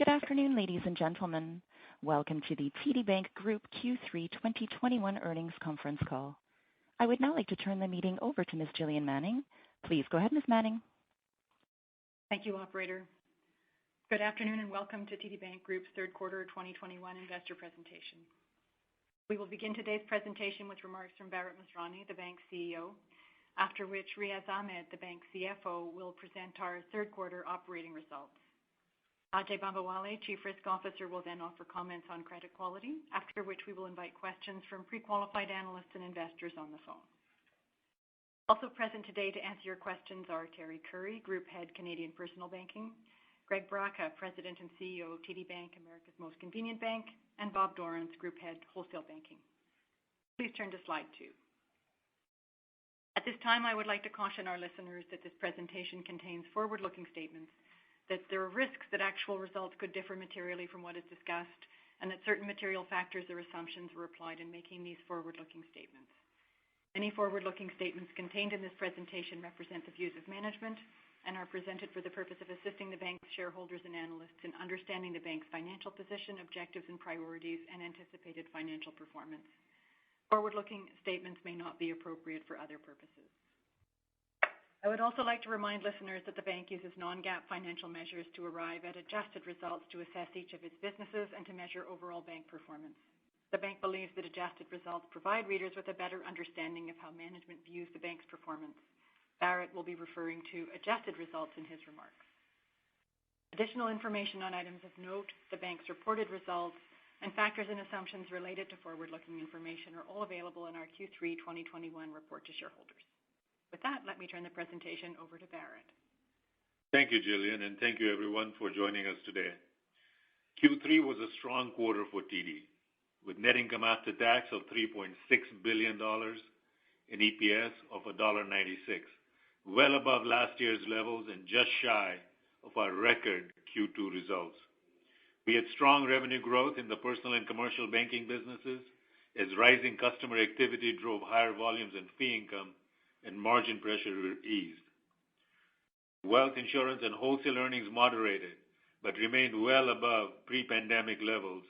Good afternoon, ladies and gentlemen. Welcome to the TD Bank Group Q3 2021 earnings conference call. I would now like to turn the meeting over to Ms. Gillian Manning. Please go ahead, Ms. Manning. Thank you, operator. Good afternoon and welcome to TD Bank Group's third quarter 2021 investor presentation. We will begin today's presentation with remarks from Bharat Masrani, the bank's CEO, after which Riaz Ahmed, the bank's CFO, will present our third quarter operating results. Ajai Bambawale, Chief Risk Officer, will then offer comments on credit quality, after which we will invite questions from pre-qualified analysts and investors on the phone. Also present today to answer your questions are Terry Curry, Group Head, Canadian Personal Banking, Greg Braca, President and CEO, TD Bank, America's Most Convenient Bank, and Bob Dorrance, Group Head, Wholesale Banking. Please turn to slide 2. At this time, I would like to caution our listeners that this presentation contains forward-looking statements, that there are risks that actual results could differ materially from what is discussed, and that certain material factors or assumptions were applied in making these forward-looking statements. Any forward-looking statements contained in this presentation represent the views of management and are presented for the purpose of assisting the bank's shareholders and analysts in understanding the bank's financial position, objectives and priorities, and anticipated financial performance. Forward-looking statements may not be appropriate for other purposes. I would also like to remind listeners that the bank uses non-GAAP financial measures to arrive at adjusted results to assess each of its businesses and to measure overall bank performance. The bank believes that adjusted results provide readers with a better understanding of how management views the bank's performance. Bharat will be referring to adjusted results in his remarks. Additional information on items of note, the bank's reported results, and factors and assumptions related to forward-looking information are all available in our Q3 2021 report to shareholders. With that, let me turn the presentation over to Bharat. Thank you, Gillian, and thank you everyone for joining us today. Q3 was a strong quarter for TD, with net income after tax of $3.6 billion and EPS of $1.96, well above last year's levels and just shy of our record Q2 results. We had strong revenue growth in the personal and commercial banking businesses as rising customer activity drove higher volumes in fee income and margin pressure eased. Wealth, insurance, and wholesale earnings moderated, but remained well above pre-pandemic levels,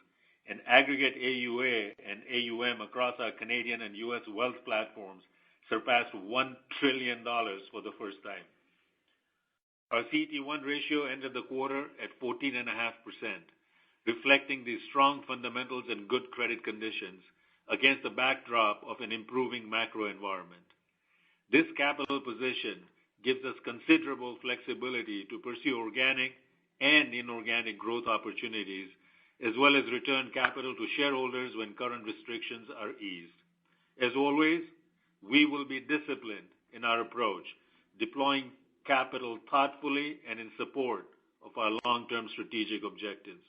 and aggregate AUA and AUM across our Canadian and U.S. wealth platforms surpassed $1 trillion for the first time. Our CET1 ratio ended the quarter at 14.5%, reflecting the strong fundamentals and good credit conditions against the backdrop of an improving macro environment. This capital position gives us considerable flexibility to pursue organic and inorganic growth opportunities, as well as return capital to shareholders when current restrictions are eased. As always, we will be disciplined in our approach, deploying capital thoughtfully and in support of our long-term strategic objectives.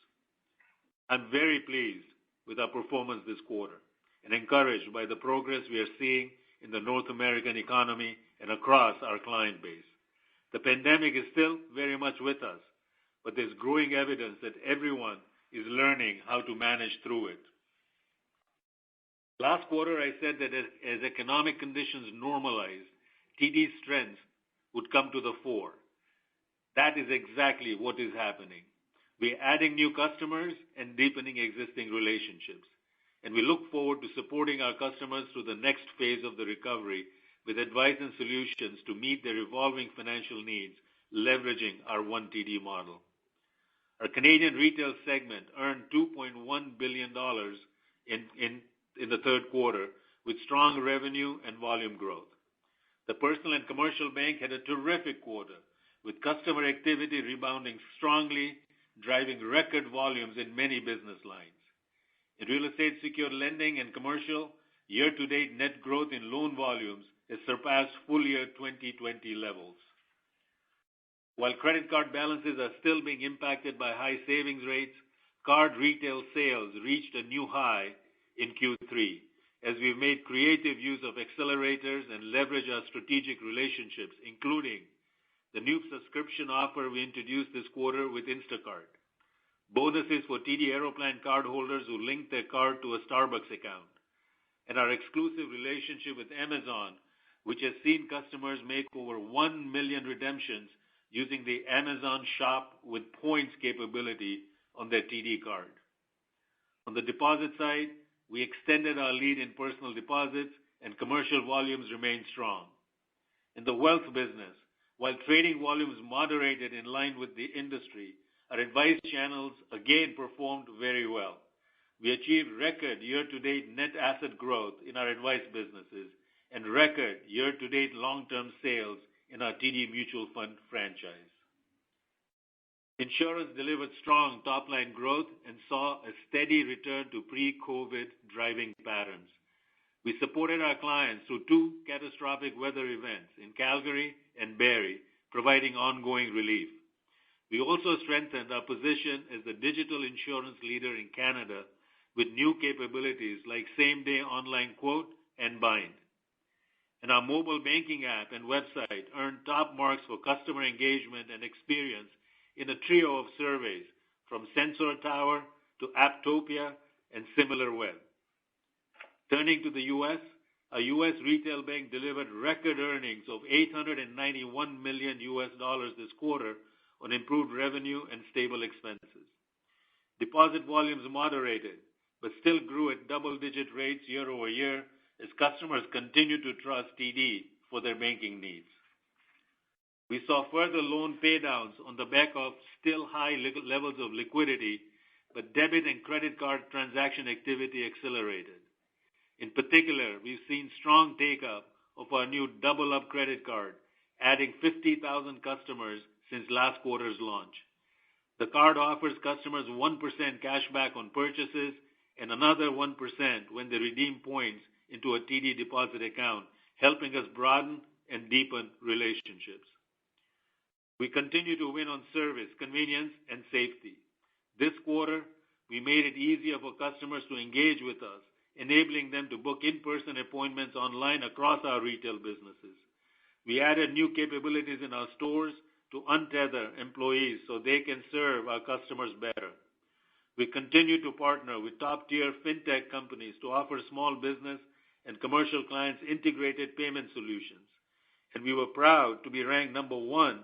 I'm very pleased with our performance this quarter and encouraged by the progress we are seeing in the North American economy and across our client base. The pandemic is still very much with us, but there's growing evidence that everyone is learning how to manage through it. Last quarter, I said that as economic conditions normalize, TD's strengths would come to the fore. That is exactly what is happening. We're adding new customers and deepening existing relationships, and we look forward to supporting our customers through the next phase of the recovery with advice and solutions to meet their evolving financial needs, leveraging our One TD model. Our Canadian retail segment earned $2.1 billion in the third quarter, with strong revenue and volume growth. The personal and commercial bank had a terrific quarter, with customer activity rebounding strongly, driving record volumes in many business lines. In real estate secured lending and commercial, year-to-date net growth in loan volumes has surpassed full-year 2020 levels. While credit card balances are still being impacted by high savings rates, card retail sales reached a new high in Q3 as we've made creative use of accelerators and leverage our strategic relationships, including the new subscription offer we introduced this quarter with Instacart, bonuses for TD Aeroplan cardholders who link their card to a Starbucks account, and our exclusive relationship with Amazon, which has seen customers make over 1 million redemptions using the Amazon Shop with Points capability on their TD card. On the deposit side, we extended our lead in personal deposits and commercial volumes remained strong. In the wealth business, while trading volumes moderated in line with the industry, our advice channels again performed very well. We achieved record year-to-date net asset growth in our advice businesses and record year-to-date long-term sales in our TD Mutual Fund franchise. Insurance delivered strong top-line growth and saw a steady return to pre-COVID driving patterns. We supported our clients through two catastrophic weather events in Calgary and Barrie, providing ongoing relief. We also strengthened our position as the digital insurance leader in Canada with new capabilities like same-day online quote and bind. And our mobile banking app and website earned top marks for customer engagement and experience in a trio of surveys from Sensor Tower to Apptopia and SimilarWeb. Turning to the U.S., our U.S. retail bank delivered record earnings of $891 million this quarter on improved revenue and stable expenses. Deposit volumes moderated, but still grew at double-digit rates year over year as customers continue to trust TD for their banking needs. We saw further loan paydowns on the back of still high levels of liquidity, but debit and credit card transaction activity accelerated. In particular, we've seen strong take-up of our new Double Up credit card, adding 50,000 customers since last quarter's launch. The card offers customers 1% cash back on purchases and another 1% when they redeem points into a TD deposit account, helping us broaden and deepen relationships. We continue to win on service, convenience, and safety. This quarter, we made it easier for customers to engage with us, enabling them to book in-person appointments online across our retail businesses. We added new capabilities in our stores to untether employees so they can serve our customers better. We continue to partner with top-tier fintech companies to offer small business and commercial clients integrated payment solutions. And we were proud to be ranked number one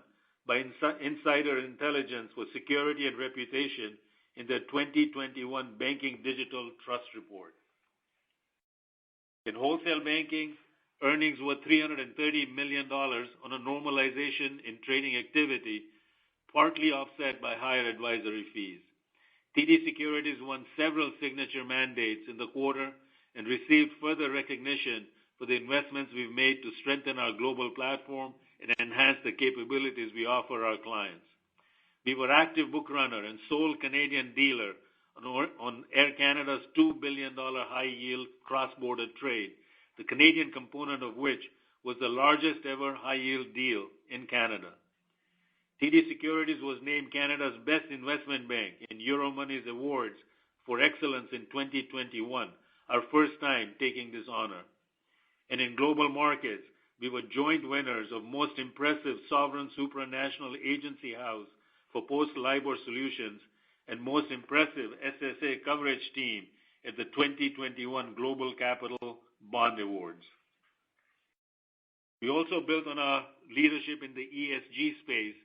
by Insider Intelligence for security and reputation in their 2021 Banking Digital Trust Report. In wholesale banking, earnings were $330 million on a normalization in trading activity, partly offset by higher advisory fees. TD Securities won several signature mandates in the quarter and received further recognition for the investments we've made to strengthen our global platform and enhance the capabilities we offer our clients. We were active book runner and sole Canadian dealer on Air Canada's $2 billion high-yield cross-border trade, the Canadian component of which was the largest ever high-yield deal in Canada. TD Securities was named Canada's best investment bank in Euromoney's awards for excellence in 2021, our first time taking this honor. And in global markets, we were joint winners of Most Impressive Sovereign Supranational Agency House for Post-LIBOR Solutions and Most Impressive SSA Coverage Team at the 2021 Global Capital Bond Awards. We also built on our leadership in the ESG space,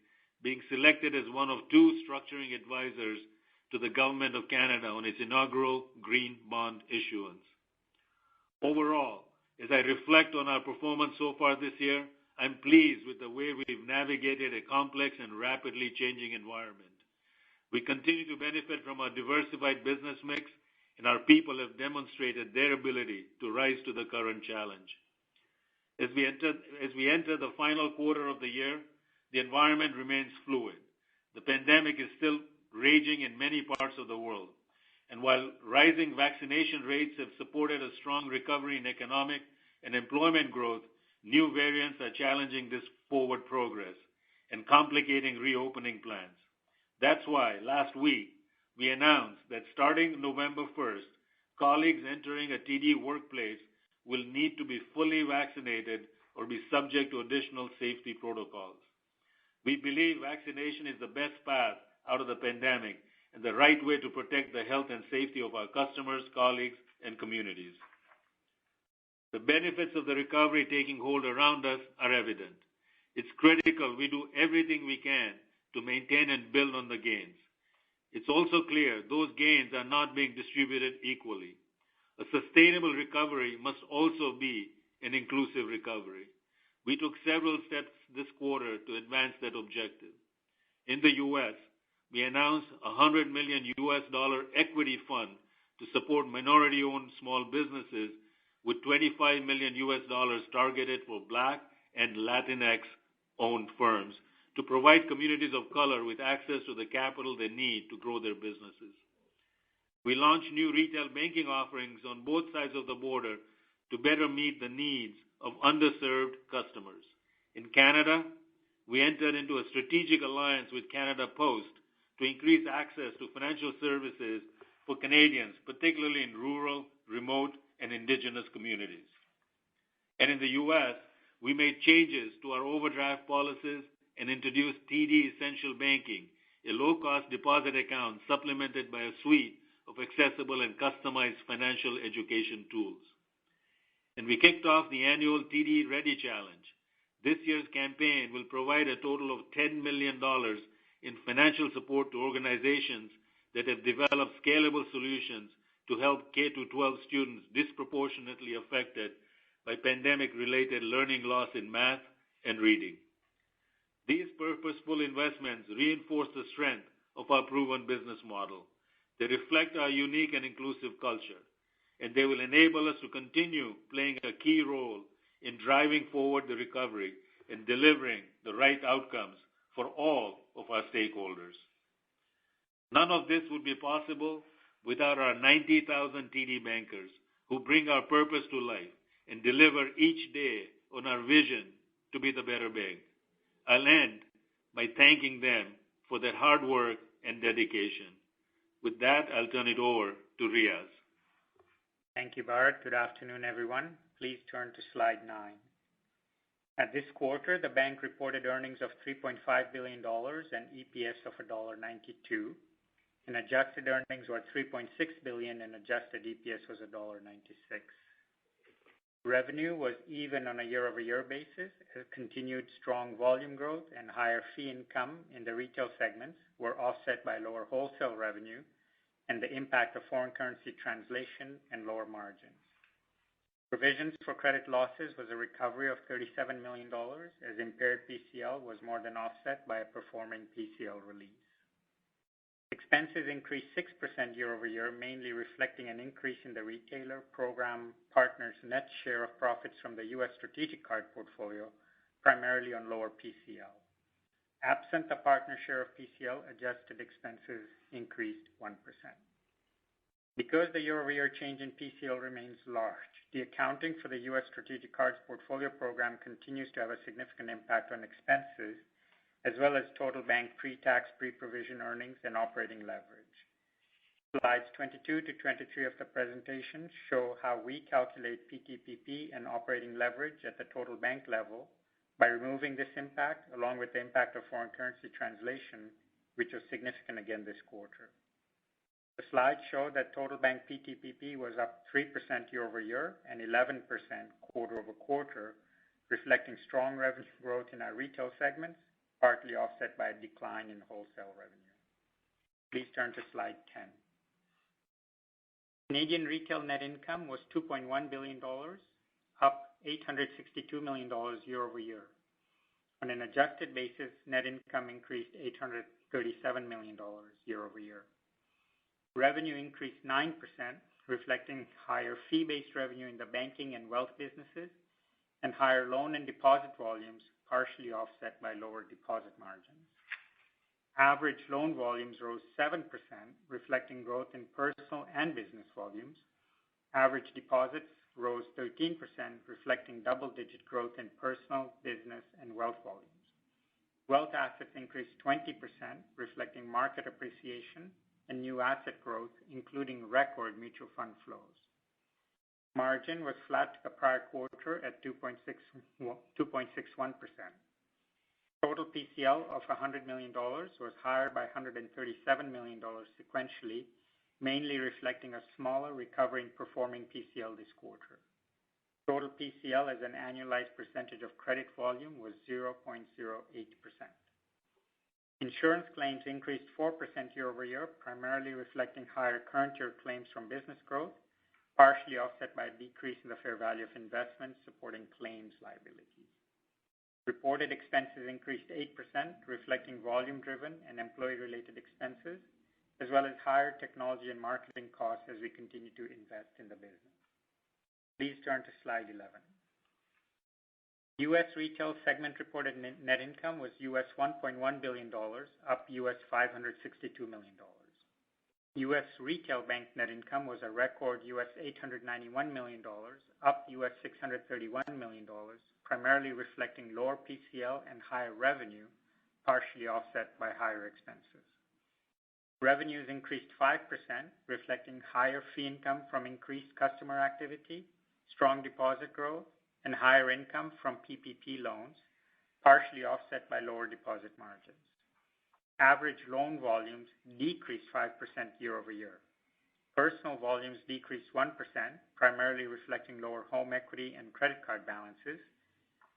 being selected as one of two structuring advisors to the Government of Canada on its inaugural green bond issuance. Overall, as I reflect on our performance so far this year, I'm pleased with the way we've navigated a complex and rapidly changing environment. We continue to benefit from our diversified business mix, and our people have demonstrated their ability to rise to the current challenge. As we enter the final quarter of the year, the environment remains fluid. The pandemic is still raging in many parts of the world. And while rising vaccination rates have supported a strong recovery in economic and employment growth, new variants are challenging this forward progress and complicating reopening plans. That's why last week we announced that starting November 1st, colleagues entering a TD workplace will need to be fully vaccinated or be subject to additional safety protocols. We believe vaccination is the best path out of the pandemic and the right way to protect the health and safety of our customers, colleagues, and communities. The benefits of the recovery taking hold around us are evident. It's critical we do everything we can to maintain and build on the gains. It's also clear those gains are not being distributed equally. A sustainable recovery must also be an inclusive recovery. We took several steps this quarter to advance that objective. In the U.S., we announced a $100 million equity fund to support minority-owned small businesses with $25 million targeted for Black and Latinx-owned firms to provide communities of color with access to the capital they need to grow their businesses. We launched new retail banking offerings on both sides of the border to better meet the needs of underserved customers. In Canada, we entered into a strategic alliance with Canada Post to increase access to financial services for Canadians, particularly in rural, remote, and Indigenous communities. And in the U.S., we made changes to our overdraft policies and introduced TD Essential Banking, a low-cost deposit account supplemented by a suite of accessible and customized financial education tools. And we kicked off the annual TD Ready Challenge. This year's campaign will provide a total of $10 million in financial support to organizations that have developed scalable solutions to help K-12 students disproportionately affected by pandemic-related learning loss in math and reading. These purposeful investments reinforce the strength of our proven business model. They reflect our unique and inclusive culture, and they will enable us to continue playing a key role in driving forward the recovery and delivering the right outcomes for all of our stakeholders. None of this would be possible without our 90,000 TD bankers who bring our purpose to life and deliver each day on our vision to be the better bank. I'll end by thanking them for their hard work and dedication. With that, I'll turn it over to Riaz. Thank you, Bharat. Good afternoon, everyone. Please turn to slide 9. At this quarter, the bank reported earnings of $3.5 billion and EPS of $1.92, and adjusted earnings were $3.6 billion and adjusted EPS was $1.96. Revenue was even on a year-over-year basis as continued strong volume growth and higher fee income in the retail segments were offset by lower wholesale revenue and the impact of foreign currency translation and lower margins. Provisions for credit losses was a recovery of $37 million as impaired PCL was more than offset by a performing PCL release. Expenses increased 6% year-over-year, mainly reflecting an increase in the retailer program partners' net share of profits from the U.S. strategic card portfolio, primarily on lower PCL. Absent the partner share of PCL, adjusted expenses increased 1%. Because the year-over-year change in PCL remains large, the accounting for the U.S. strategic cards portfolio program continues to have a significant impact on expenses, as well as total bank pre-tax, pre-provision earnings and operating leverage. Slides 22 to 23 of the presentation show how we calculate PTPP and operating leverage at the total bank level by removing this impact along with the impact of foreign currency translation, which was significant again this quarter. The slides show that total bank PTPP was up 3% year-over-year and 11% quarter-over-quarter, reflecting strong revenue growth in our retail segments, partly offset by a decline in wholesale revenue. Please turn to slide 10. Canadian retail net income was $2.1 billion, up $862 million year-over-year. On an adjusted basis, net income increased $837 million year-over-year. Revenue increased 9%, reflecting higher fee-based revenue in the banking and wealth businesses and higher loan and deposit volumes, partially offset by lower deposit margins. Average loan volumes rose 7%, reflecting growth in personal and business volumes. Average deposits rose 13%, reflecting double-digit growth in personal, business, and wealth volumes. Wealth assets increased 20%, reflecting market appreciation and new asset growth, including record mutual fund flows. Margin was flat to the prior quarter at 2.61%. Total PCL of $100 million was higher by $137 million sequentially, mainly reflecting a smaller recovery in performing PCL this quarter. Total PCL as an annualized percentage of credit volume was 0.08%. Insurance claims increased 4% year-over-year, primarily reflecting higher current year claims from business growth, partially offset by a decrease in the fair value of investments supporting claims liabilities. Reported expenses increased 8%, reflecting volume-driven and employee-related expenses, as well as higher technology and marketing costs as we continue to invest in the business. Please turn to slide 11. U.S. Retail segment reported net income was $1.1 billion, up $562 million. U.S. Retail Bank net income was a record $891 million, up $631 million, primarily reflecting lower PCL and higher revenue, partially offset by higher expenses. Revenues increased 5%, reflecting higher fee income from increased customer activity, strong deposit growth, and higher income from PPP loans, partially offset by lower deposit margins. Average loan volumes decreased 5% year-over-year. Personal volumes decreased 1%, primarily reflecting lower home equity and credit card balances,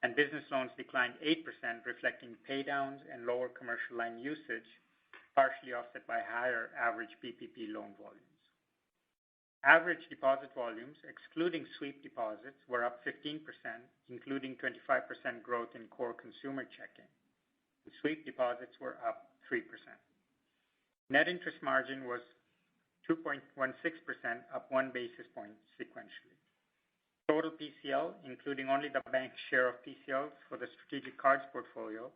and business loans declined 8%, reflecting paydowns and lower commercial line usage, partially offset by higher average PPP loan volumes. Average deposit volumes, excluding sweep deposits, were up 15%, including 25% growth in core consumer checking. The sweep deposits were up 3%. Net interest margin was 2.16%, up 1 basis point sequentially. Total PCL, including only the bank's share of PCLs for the strategic cards portfolio,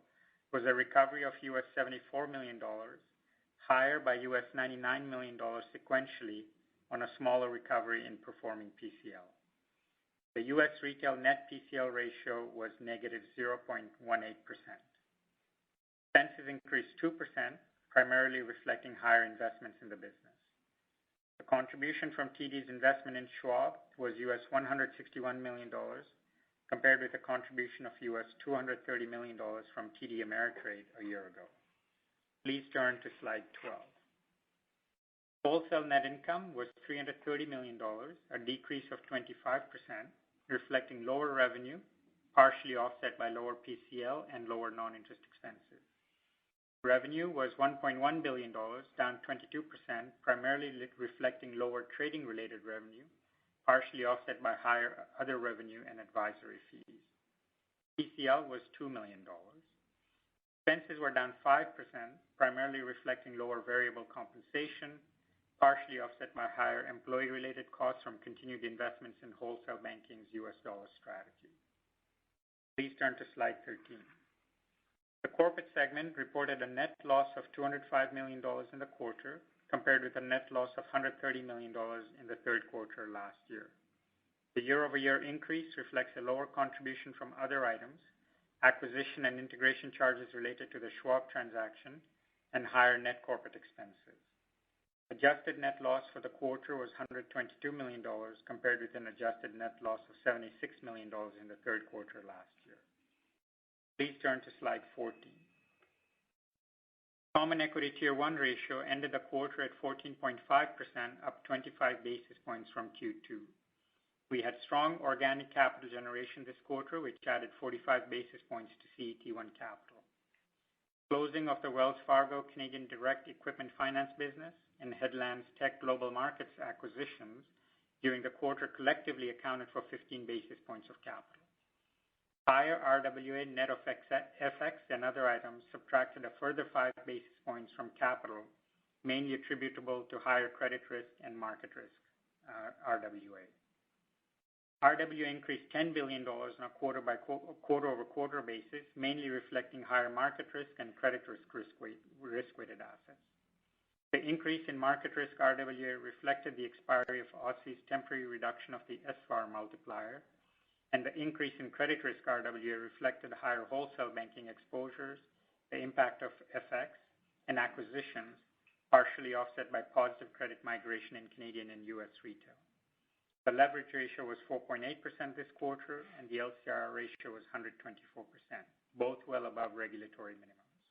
was a recovery of $74 million, higher by $99 million sequentially on a smaller recovery in performing PCL. The U.S. retail net PCL ratio was negative 0.18%. Expenses increased 2%, primarily reflecting higher investments in the business. The contribution from TD's investment in Schwab was $161 million, compared with a contribution of $230 million from TD Ameritrade a year ago. Please turn to slide 12. Wholesale net income was $330 million, a decrease of 25%, reflecting lower revenue, partially offset by lower PCL and lower non-interest expenses. Revenue was $1.1 billion, down 22%, primarily reflecting lower trading-related revenue, partially offset by higher other revenue and advisory fees. PCL was $2 million. Expenses were down 5%, primarily reflecting lower variable compensation, partially offset by higher employee-related costs from continued investments in wholesale banking's U.S. dollar strategy. Please turn to slide 13. The corporate segment reported a net loss of $205 million in the quarter, compared with a net loss of $130 million in the third quarter last year. The year-over-year increase reflects a lower contribution from other items, acquisition and integration charges related to the Schwab transaction, and higher net corporate expenses. Adjusted net loss for the quarter was $122 million, compared with an adjusted net loss of $76 million in the third quarter last year. Please turn to slide 14. Common Equity Tier 1 ratio ended the quarter at 14.5%, up 25 basis points from Q2. We had strong organic capital generation this quarter, which added 45 basis points to CET1 capital. Closing of the Wells Fargo Canadian Direct Equipment Finance business and Headlands Tech Global Markets acquisitions during the quarter collectively accounted for 15 basis points of capital. Higher RWA net of FX and other items subtracted a further 5 basis points from capital, mainly attributable to higher credit risk and market risk RWA. RWA increased $10 billion on a quarter-over-quarter basis, mainly reflecting higher market risk and credit risk-weighted assets. The increase in market risk RWA reflected the expiry of OSFI's temporary reduction of the SVAR multiplier, and the increase in credit risk RWA reflected higher wholesale banking exposures, the impact of FX, and acquisitions, partially offset by positive credit migration in Canadian and U.S. retail. The leverage ratio was 4.8% this quarter, and the LCR ratio was 124%, both well above regulatory minimums.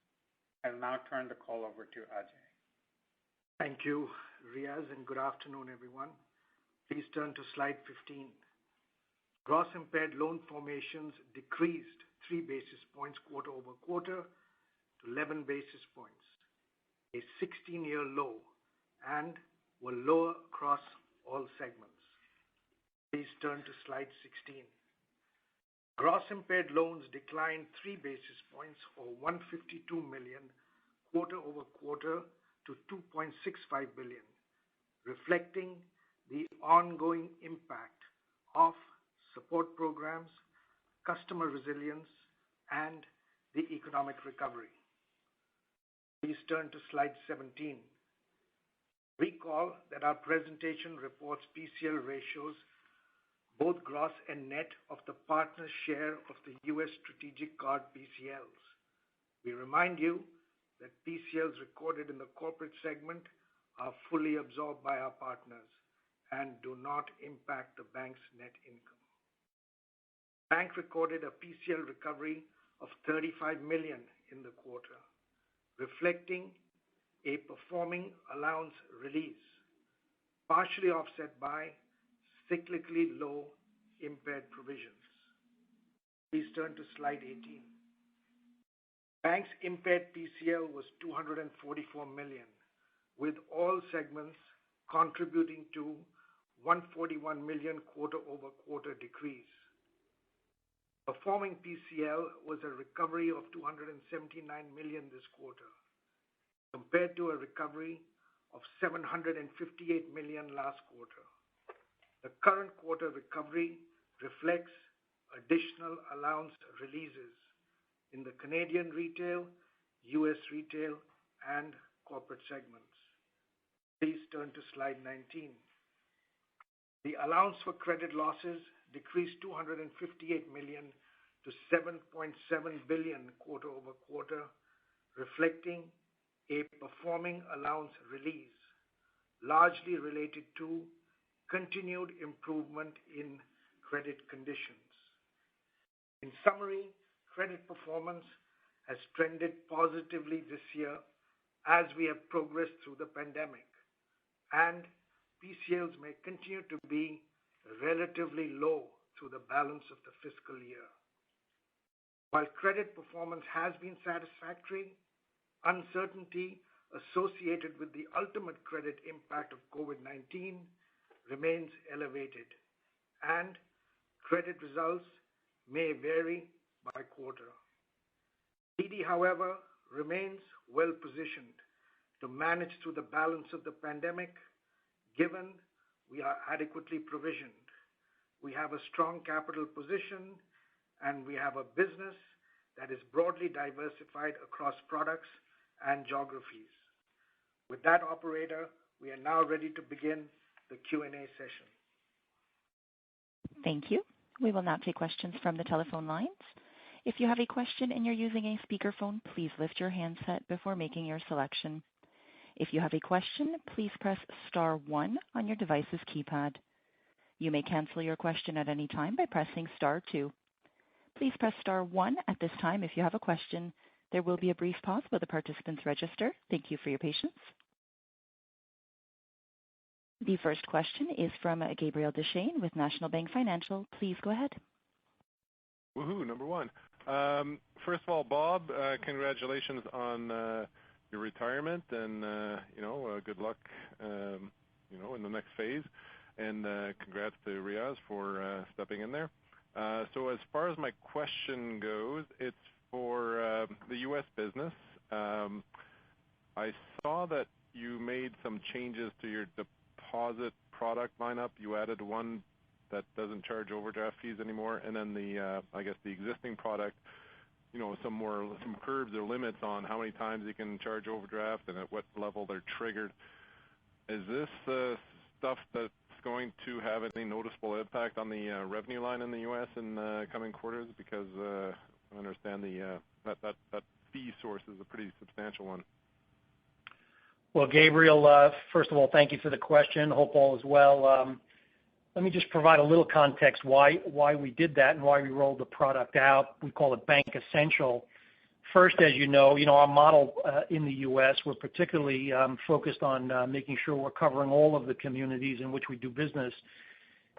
I will now turn the call over to Ajay. Thank you, Riaz, and good afternoon, everyone. Please turn to slide 15. Gross impaired loan formations decreased 3 basis points quarter over quarter to 11 basis points, a 16-year low, and were lower across all segments. Please turn to slide 16. Gross impaired loans declined 3 basis points or $152 million quarter-over-quarter to $2.65 billion, reflecting the ongoing impact of support programs, customer resilience, and the economic recovery. Please turn to slide 17. Recall that our presentation reports PCL ratios, both gross and net, of the partner's share of the U.S. strategic card PCLs. We remind you that PCLs recorded in the corporate segment are fully absorbed by our partners and do not impact the bank's net income. The bank recorded a PCL recovery of $35 million in the quarter, reflecting a performing allowance release, partially offset by cyclically low impaired provisions. Please turn to slide 18. Bank's impaired PCL was $244 million, with all segments contributing to $141 million quarter-over-quarter decrease. Performing PCL was a recovery of $279 million this quarter, compared to a recovery of $758 million last quarter. The current quarter recovery reflects additional allowance releases in the Canadian retail, U.S. retail, and corporate segments. Please turn to slide 19. The allowance for credit losses decreased $258 million to $7.7 billion quarter-over-quarter, reflecting a performing allowance release, largely related to continued improvement in credit conditions. In summary, credit performance has trended positively this year as we have progressed through the pandemic, and PCLs may continue to be relatively low through the balance of the fiscal year. While credit performance has been satisfactory, uncertainty associated with the ultimate credit impact of COVID-19 remains elevated, and credit results may vary by quarter. TD, however, remains well positioned to manage through the balance of the pandemic, given we are adequately provisioned. We have a strong capital position, and we have a business that is broadly diversified across products and geographies. With that, operator, we are now ready to begin the Q&A session. Thank you. We will now take questions from the telephone lines. If you have a question and you're using a speakerphone, please lift your handset before making your selection. If you have a question, please press star 1 on your device's keypad. You may cancel your question at any time by pressing star 2. Please press star 1 at this time if you have a question. There will be a brief pause while the participants register. Thank you for your patience. The first question is from Gabriel Dechaine with National Bank Financial. Please go ahead. Woohoo, number one. First of all, Bob, congratulations on your retirement, and good luck, in the next phase. And congrats to Riaz for stepping in there. So as far as my question goes, it's for the U.S. business. I saw that you made some changes to your deposit product lineup. You added one that doesn't charge overdraft fees anymore, and then the existing product, some curbs or limits on how many times you can charge overdraft and at what level they're triggered. Is this stuff that's going to have any noticeable impact on the revenue line in the U.S. in coming quarters? Because I understand that fee source is a pretty substantial one. Well, Gabriel, first of all, thank you for the question. Hope all is well. Let me just provide a little context why we did that and why we rolled the product out. We call it Bank Essential. First, as you know, our model in the U.S., we're particularly focused on making sure we're covering all of the communities in which we do business.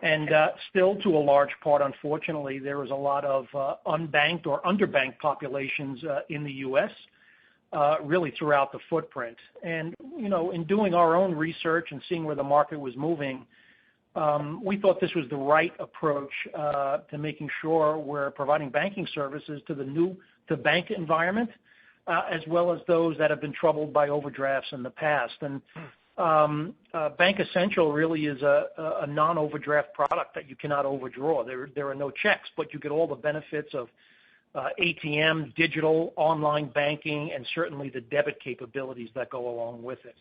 And still, to a large part, unfortunately, there is a lot of unbanked or underbanked populations in the U.S. really throughout the footprint. And, in doing our own research and seeing where the market was moving, we thought this was the right approach to making sure we're providing banking services to the new-to-bank environment, as well as those that have been troubled by overdrafts in the past. And Bank Essential really is a non-overdraft product that you cannot overdraw. There are no checks, but you get all the benefits of ATM, digital, online banking, and certainly the debit capabilities that go along with it.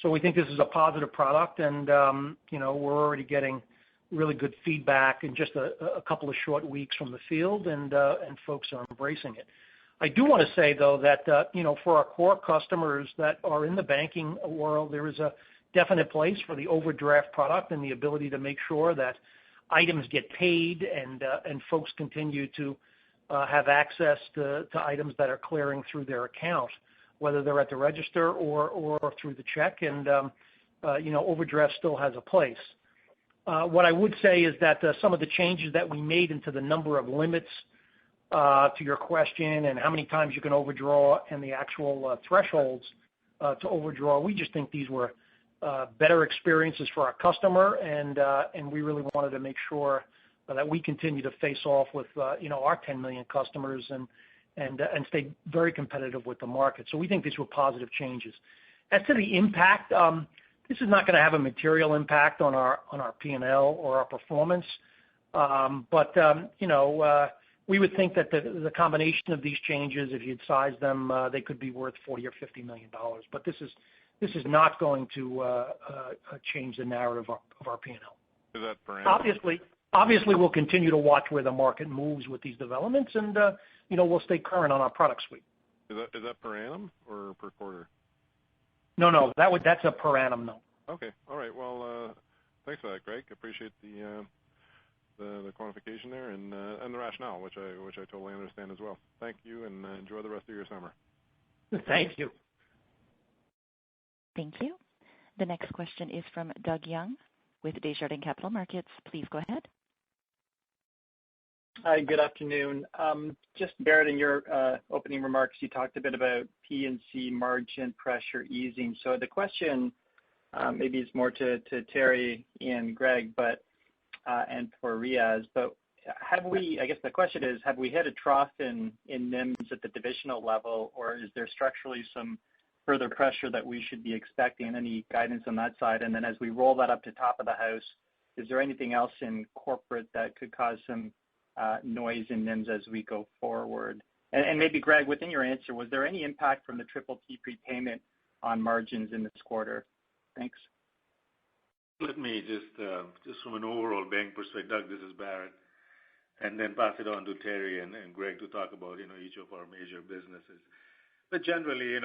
So we think this is a positive product, and we're already getting really good feedback in just a couple of short weeks from the field, and folks are embracing it. I do want to say, though, that for our core customers that are in the banking world, there is a definite place for the overdraft product and the ability to make sure that items get paid and folks continue to have access to items that are clearing through their account, whether they're at the register or through the check, and overdraft still has a place. What I would say is that some of the changes that we made into the number of limits, to your question, and how many times you can overdraw and the actual thresholds to overdraw, we just think these were better experiences for our customer, and we really wanted to make sure that we continue to face off with our 10 million customers and stay very competitive with the market. So we think these were positive changes. As to the impact, this is not going to have a material impact on our P&L or our performance, but we would think that the combination of these changes, if you'd size them, they could be worth $40 or $50 million. But this is not going to change the narrative of our P&L. Is that per annum? Obviously, we'll continue to watch where the market moves with these developments, and we'll stay current on our product suite. Is that per annum or per quarter? No, that's a per annum, no. Okay, all right. Well, thanks for that, Greg. Appreciate the quantification there and the rationale, which I totally understand as well. Thank you, and enjoy the rest of your summer. Thank you. Thank you. The next question is from Doug Young with Desjardins Capital Markets. Please go ahead. Hi, good afternoon. Just Bharat, in your opening remarks, you talked a bit about P&C margin pressure easing. So the question maybe is more to Terry and Greg, and for Riaz. But I guess the question is, have we hit a trough in NIMS at the divisional level, or is there structurally some further pressure that we should be expecting? Any guidance on that side? And then as we roll that up to top of the house, is there anything else in corporate that could cause some noise in NIMS as we go forward? And maybe, Greg, within your answer, was there any impact from the PPP prepayment on margins in this quarter? Thanks. Let me just from an overall bank perspective, Doug, this is Bharat, and then pass it on to Terry and Greg to talk about each of our major businesses. But generally,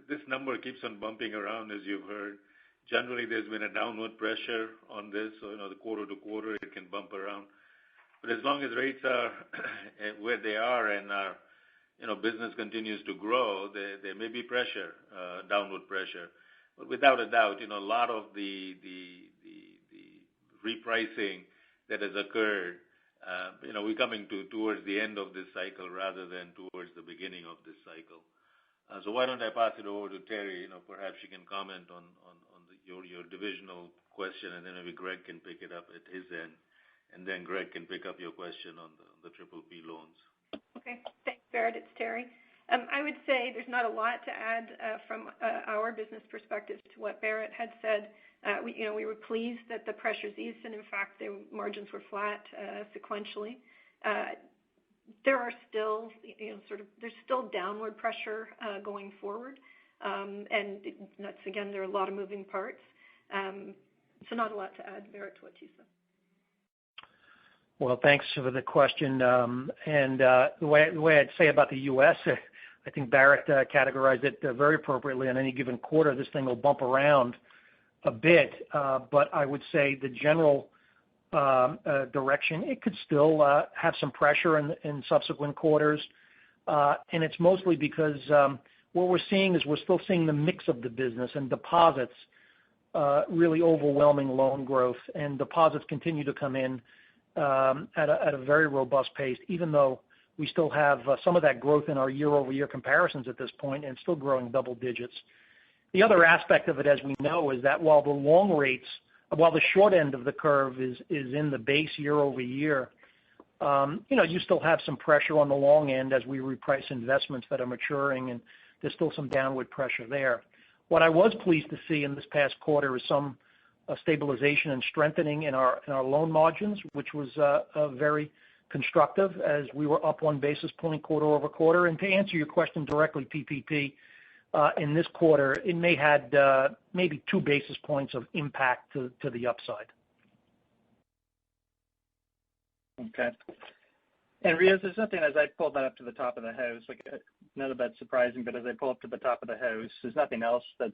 this number keeps on bumping around, as you've heard. Generally, there's been a downward pressure on this, so the quarter to quarter it can bump around. But as long as rates are where they are and our business continues to grow, there may be pressure, downward pressure. But without a doubt, a lot of the repricing that has occurred, we're coming towards the end of this cycle rather than towards the beginning of this cycle. So why don't I pass it over to Terry? Perhaps you can comment on your divisional question, and then maybe Greg can pick it up at his end, and then Greg can pick up your question on the PPP loans. Okay, thanks, Bharat. It's Terry. I would say there's not a lot to add from our business perspective to what Bharat had said. We were pleased that the pressures eased, and in fact, the margins were flat sequentially. There are still, there's still downward pressure going forward, and that's again, there are a lot of moving parts. So not a lot to add, Bharat, to what you said. Well, thanks for the question. And the way I'd say about the U.S., I think Bharat categorized it very appropriately. On any given quarter, this thing will bump around a bit, but I would say the general direction, it could still have some pressure in subsequent quarters, and it's mostly because what we're seeing is we're still seeing the mix of the business and deposits really overwhelming loan growth, and deposits continue to come in at a very robust pace, even though we still have some of that growth in our year-over-year comparisons at this point and still growing double digits. The other aspect of it, as we know, is that while the short end of the curve is in the base year-over-year, you still have some pressure on the long end as we reprice investments that are maturing, and there's still some downward pressure there. What I was pleased to see in this past quarter is some stabilization and strengthening in our loan margins, which was very constructive as we were up 1 basis point quarter-over-quarter. And to answer your question directly, PPP, in this quarter, it may had maybe 2 basis points of impact to the upside. Okay. And Riaz, there's nothing, as I pulled that up to the top of the house, like none of that's surprising, but as I pull up to the top of the house, there's nothing else that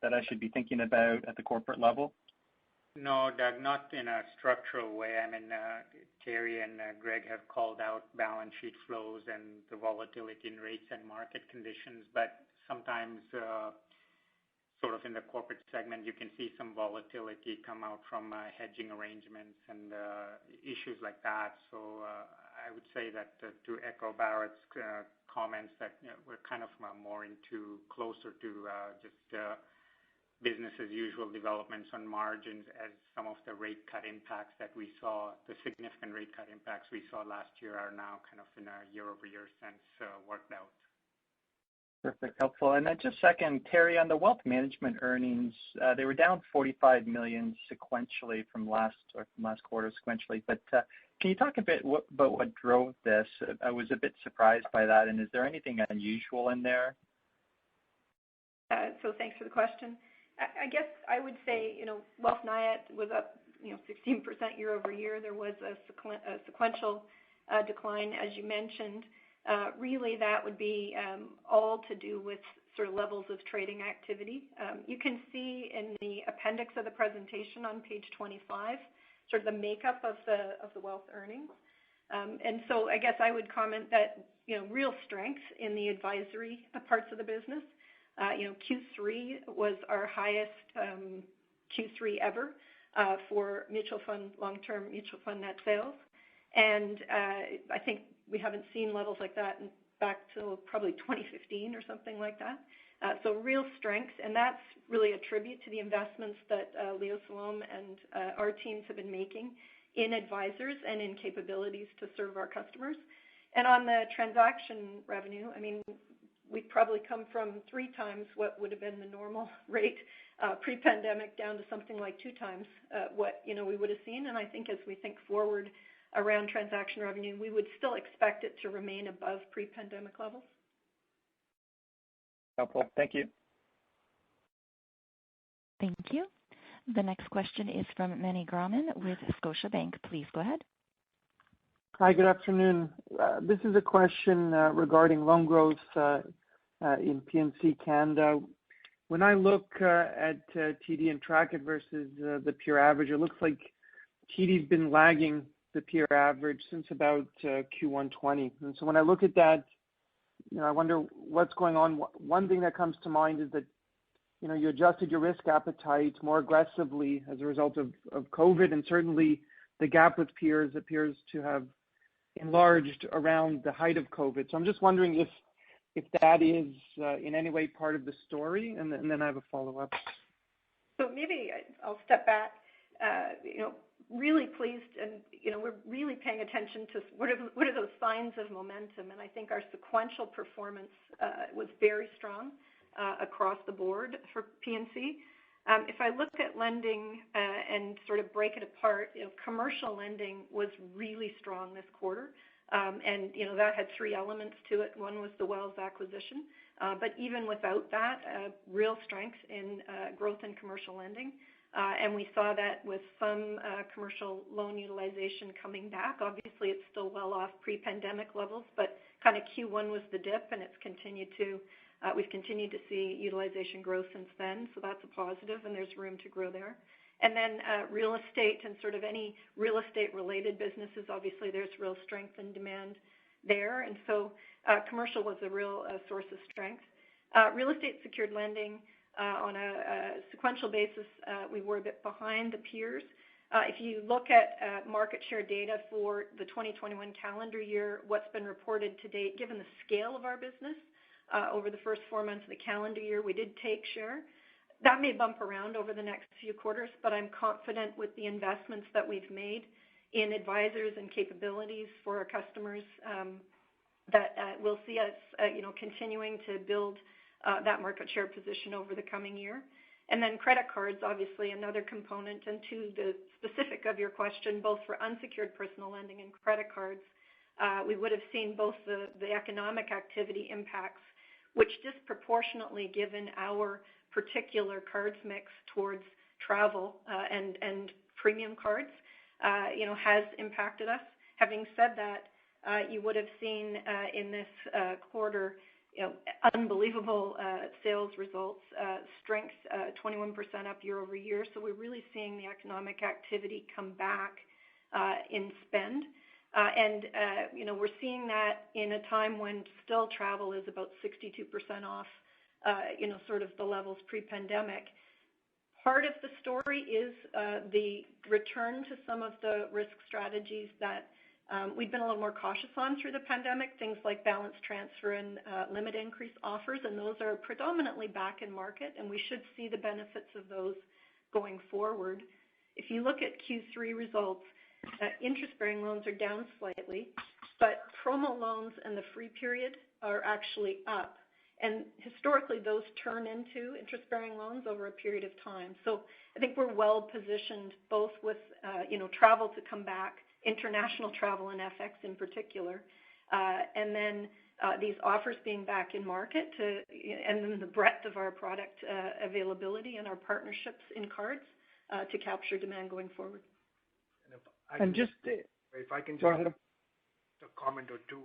I should be thinking about at the corporate level? No, Doug, not in a structural way. I mean, Terry and Greg have called out balance sheet flows and the volatility in rates and market conditions, but sometimes sort of in the corporate segment, you can see some volatility come out from hedging arrangements and issues like that. So I would say that to echo Barrett's comments that we're kind of more closer to just business as usual developments on margins as some of the rate cut impacts that we saw, the significant rate cut impacts we saw last year are now kind of in a year-over-year sense worked out. Perfect, helpful. And then just second, Terry, on the wealth management earnings, they were down $45 million sequentially from last quarter sequentially. But can you talk a bit about what drove this? I was a bit surprised by that. And is there anything unusual in there? So thanks for the question. I guess I would say, Wealth NIAT was up, 16% year over year. There was a sequential decline, as you mentioned. Really, that would be all to do with sort of levels of trading activity. You can see in the appendix of the presentation on page 25, sort of the makeup of the wealth earnings. And so I guess I would comment that, real strength in the advisory parts of the business. Q3 was our highest Q3 ever for long-term mutual fund net sales. And I think we haven't seen levels like that back to probably 2015 or something like that. So real strength, and that's really a tribute to the investments that Leo Salom and our teams have been making in advisors and in capabilities to serve our customers. And on the transaction revenue, I mean, we've probably come from 3 times what would have been the normal rate pre-pandemic down to something like 2 times what we would have seen. And I think as we think forward around transaction revenue, we would still expect it to remain above pre-pandemic levels. Helpful. Thank you. Thank you. The next question is from Meny Grauman with Scotiabank. Please go ahead. Hi, good afternoon. This is a question regarding loan growth in P&C Canada. When I look at TD and track it versus the peer average, it looks like TD's been lagging the peer average since about Q1 20. And so when I look at that, I wonder what's going on. One thing that comes to mind is that you adjusted your risk appetite more aggressively as a result of COVID, and certainly the gap with peers appears to have enlarged around the height of COVID. So I'm just wondering if that is in any way part of the story, and then I have a follow-up. So maybe I'll step back. Really pleased, and we're really paying attention to what are those signs of momentum, and I think our sequential performance was very strong across the board for P&C. If I look at lending and sort of break it apart, commercial lending was really strong this quarter, and that had 3 elements to it. One was the Wells acquisition, but even without that, real strength in growth in commercial lending. And we saw that with some commercial loan utilization coming back. Obviously, it's still well off pre-pandemic levels, but kind of Q1 was the dip, and we've continued to see utilization growth since then. So that's a positive, and there's room to grow there. And then real estate and sort of any real estate-related businesses, obviously there's real strength and demand there. And so commercial was a real source of strength. Real estate secured lending, on a sequential basis, we were a bit behind the peers. If you look at market share data for the 2021 calendar year, what's been reported to date, given the scale of our business, over the first 4 months of the calendar year, we did take share. That may bump around over the next few quarters, but I'm confident with the investments that we've made in advisors and capabilities for our customers, that we'll see us, continuing to build that market share position over the coming year. And then credit cards, obviously another component. And to the specific of your question, both for unsecured personal lending and credit cards, we would have seen both the economic activity impacts, which disproportionately, given our particular cards mix towards travel and premium cards, has impacted us. Having said that, you would have seen in this quarter, unbelievable sales results, strength, 21% up year over year. So we're really seeing the economic activity come back in spend. We're seeing that in a time when still travel is about 62% off, sort of the levels pre-pandemic. Part of the story is the return to some of the risk strategies that we've been a little more cautious on through the pandemic, things like balance transfer and limit increase offers, and those are predominantly back in market, and we should see the benefits of those going forward. If you look at Q3 results, interest-bearing loans are down slightly, but promo loans and the free period are actually up. And historically, those turn into interest-bearing loans over a period of time. So I think we're well positioned both with, travel to come back, international travel and FX in particular, and then these offers being back in market, and then the breadth of our product availability and our partnerships in cards to capture demand going forward. And if I can just a comment or two.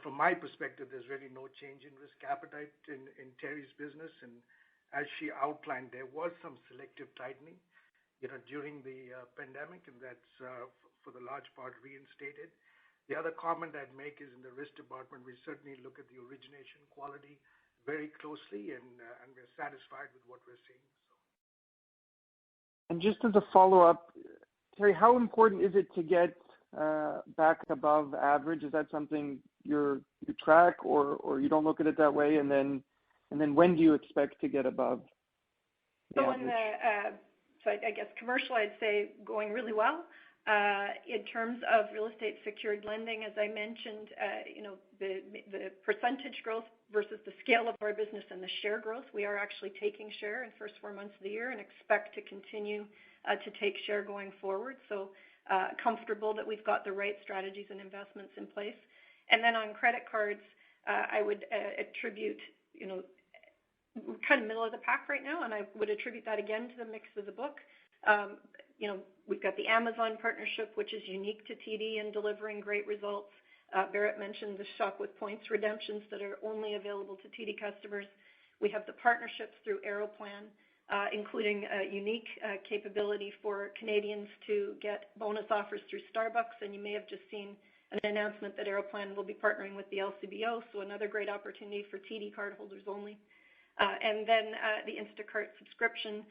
From my perspective, there's really no change in risk appetite in Terry's business. And as she outlined, there was some selective tightening, during the pandemic, and that's for the large part reinstated. The other comment I'd make is in the risk department, we certainly look at the origination quality very closely, and we're satisfied with what we're seeing. And just as a follow-up, Terry, how important is it to get back above average? Is that something you track, or you don't look at it that way? And then when do you expect to get above the average? So I guess commercial, I'd say going really well. In terms of real estate secured lending, as I mentioned, the percentage growth versus the scale of our business and the share growth, we are actually taking share in the first 4 months of the year and expect to continue to take share going forward. So comfortable that we've got the right strategies and investments in place. And then on credit cards, I would attribute, kind of middle of the pack right now, and I would attribute that again to the mix of the book. We've got the Amazon partnership, which is unique to TD and delivering great results. Barrett mentioned the Shop with Points redemptions that are only available to TD customers. We have the partnerships through Aeroplan, including a unique capability for Canadians to get bonus offers through Starbucks. And you may have just seen an announcement that Aeroplan will be partnering with the LCBO, so another great opportunity for TD cardholders only. And then the Instacart subscription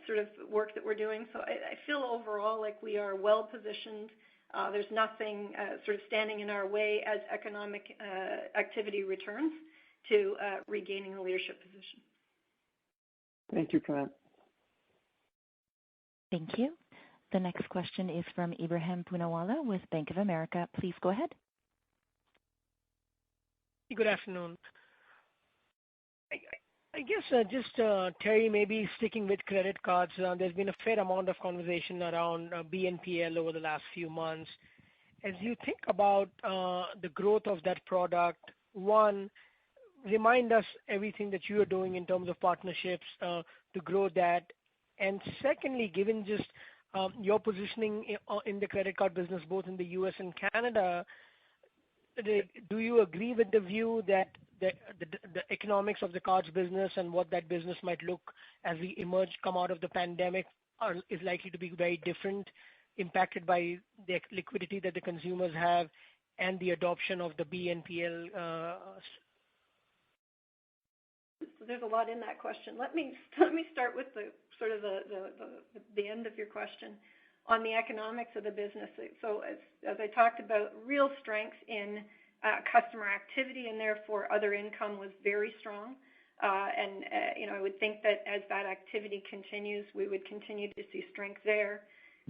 sort of work that we're doing. So I feel overall like we are well positioned. There's nothing sort of standing in our way as economic activity returns to regaining a leadership position. Thank you for that. Thank you. The next question is from Ebrahim Poonawala with Bank of America. Please go ahead. Good afternoon. I guess just Terry, maybe sticking with credit cards, there's been a fair amount of conversation around BNPL over the last few months. As you think about the growth of that product, one, remind us everything that you are doing in terms of partnerships to grow that. And secondly, given just your positioning in the credit card business, both in the U.S. and Canada, do you agree with the view that the economics of the cards business and what that business might look as we come out of the pandemic is likely to be very different, impacted by the liquidity that the consumers have and the adoption of the BNPL? So there's a lot in that question. Let me start with the sort of the end of your question on the economics of the business. So as I talked about, real strength in customer activity, and therefore other income was very strong. I would think that as that activity continues, we would continue to see strength there.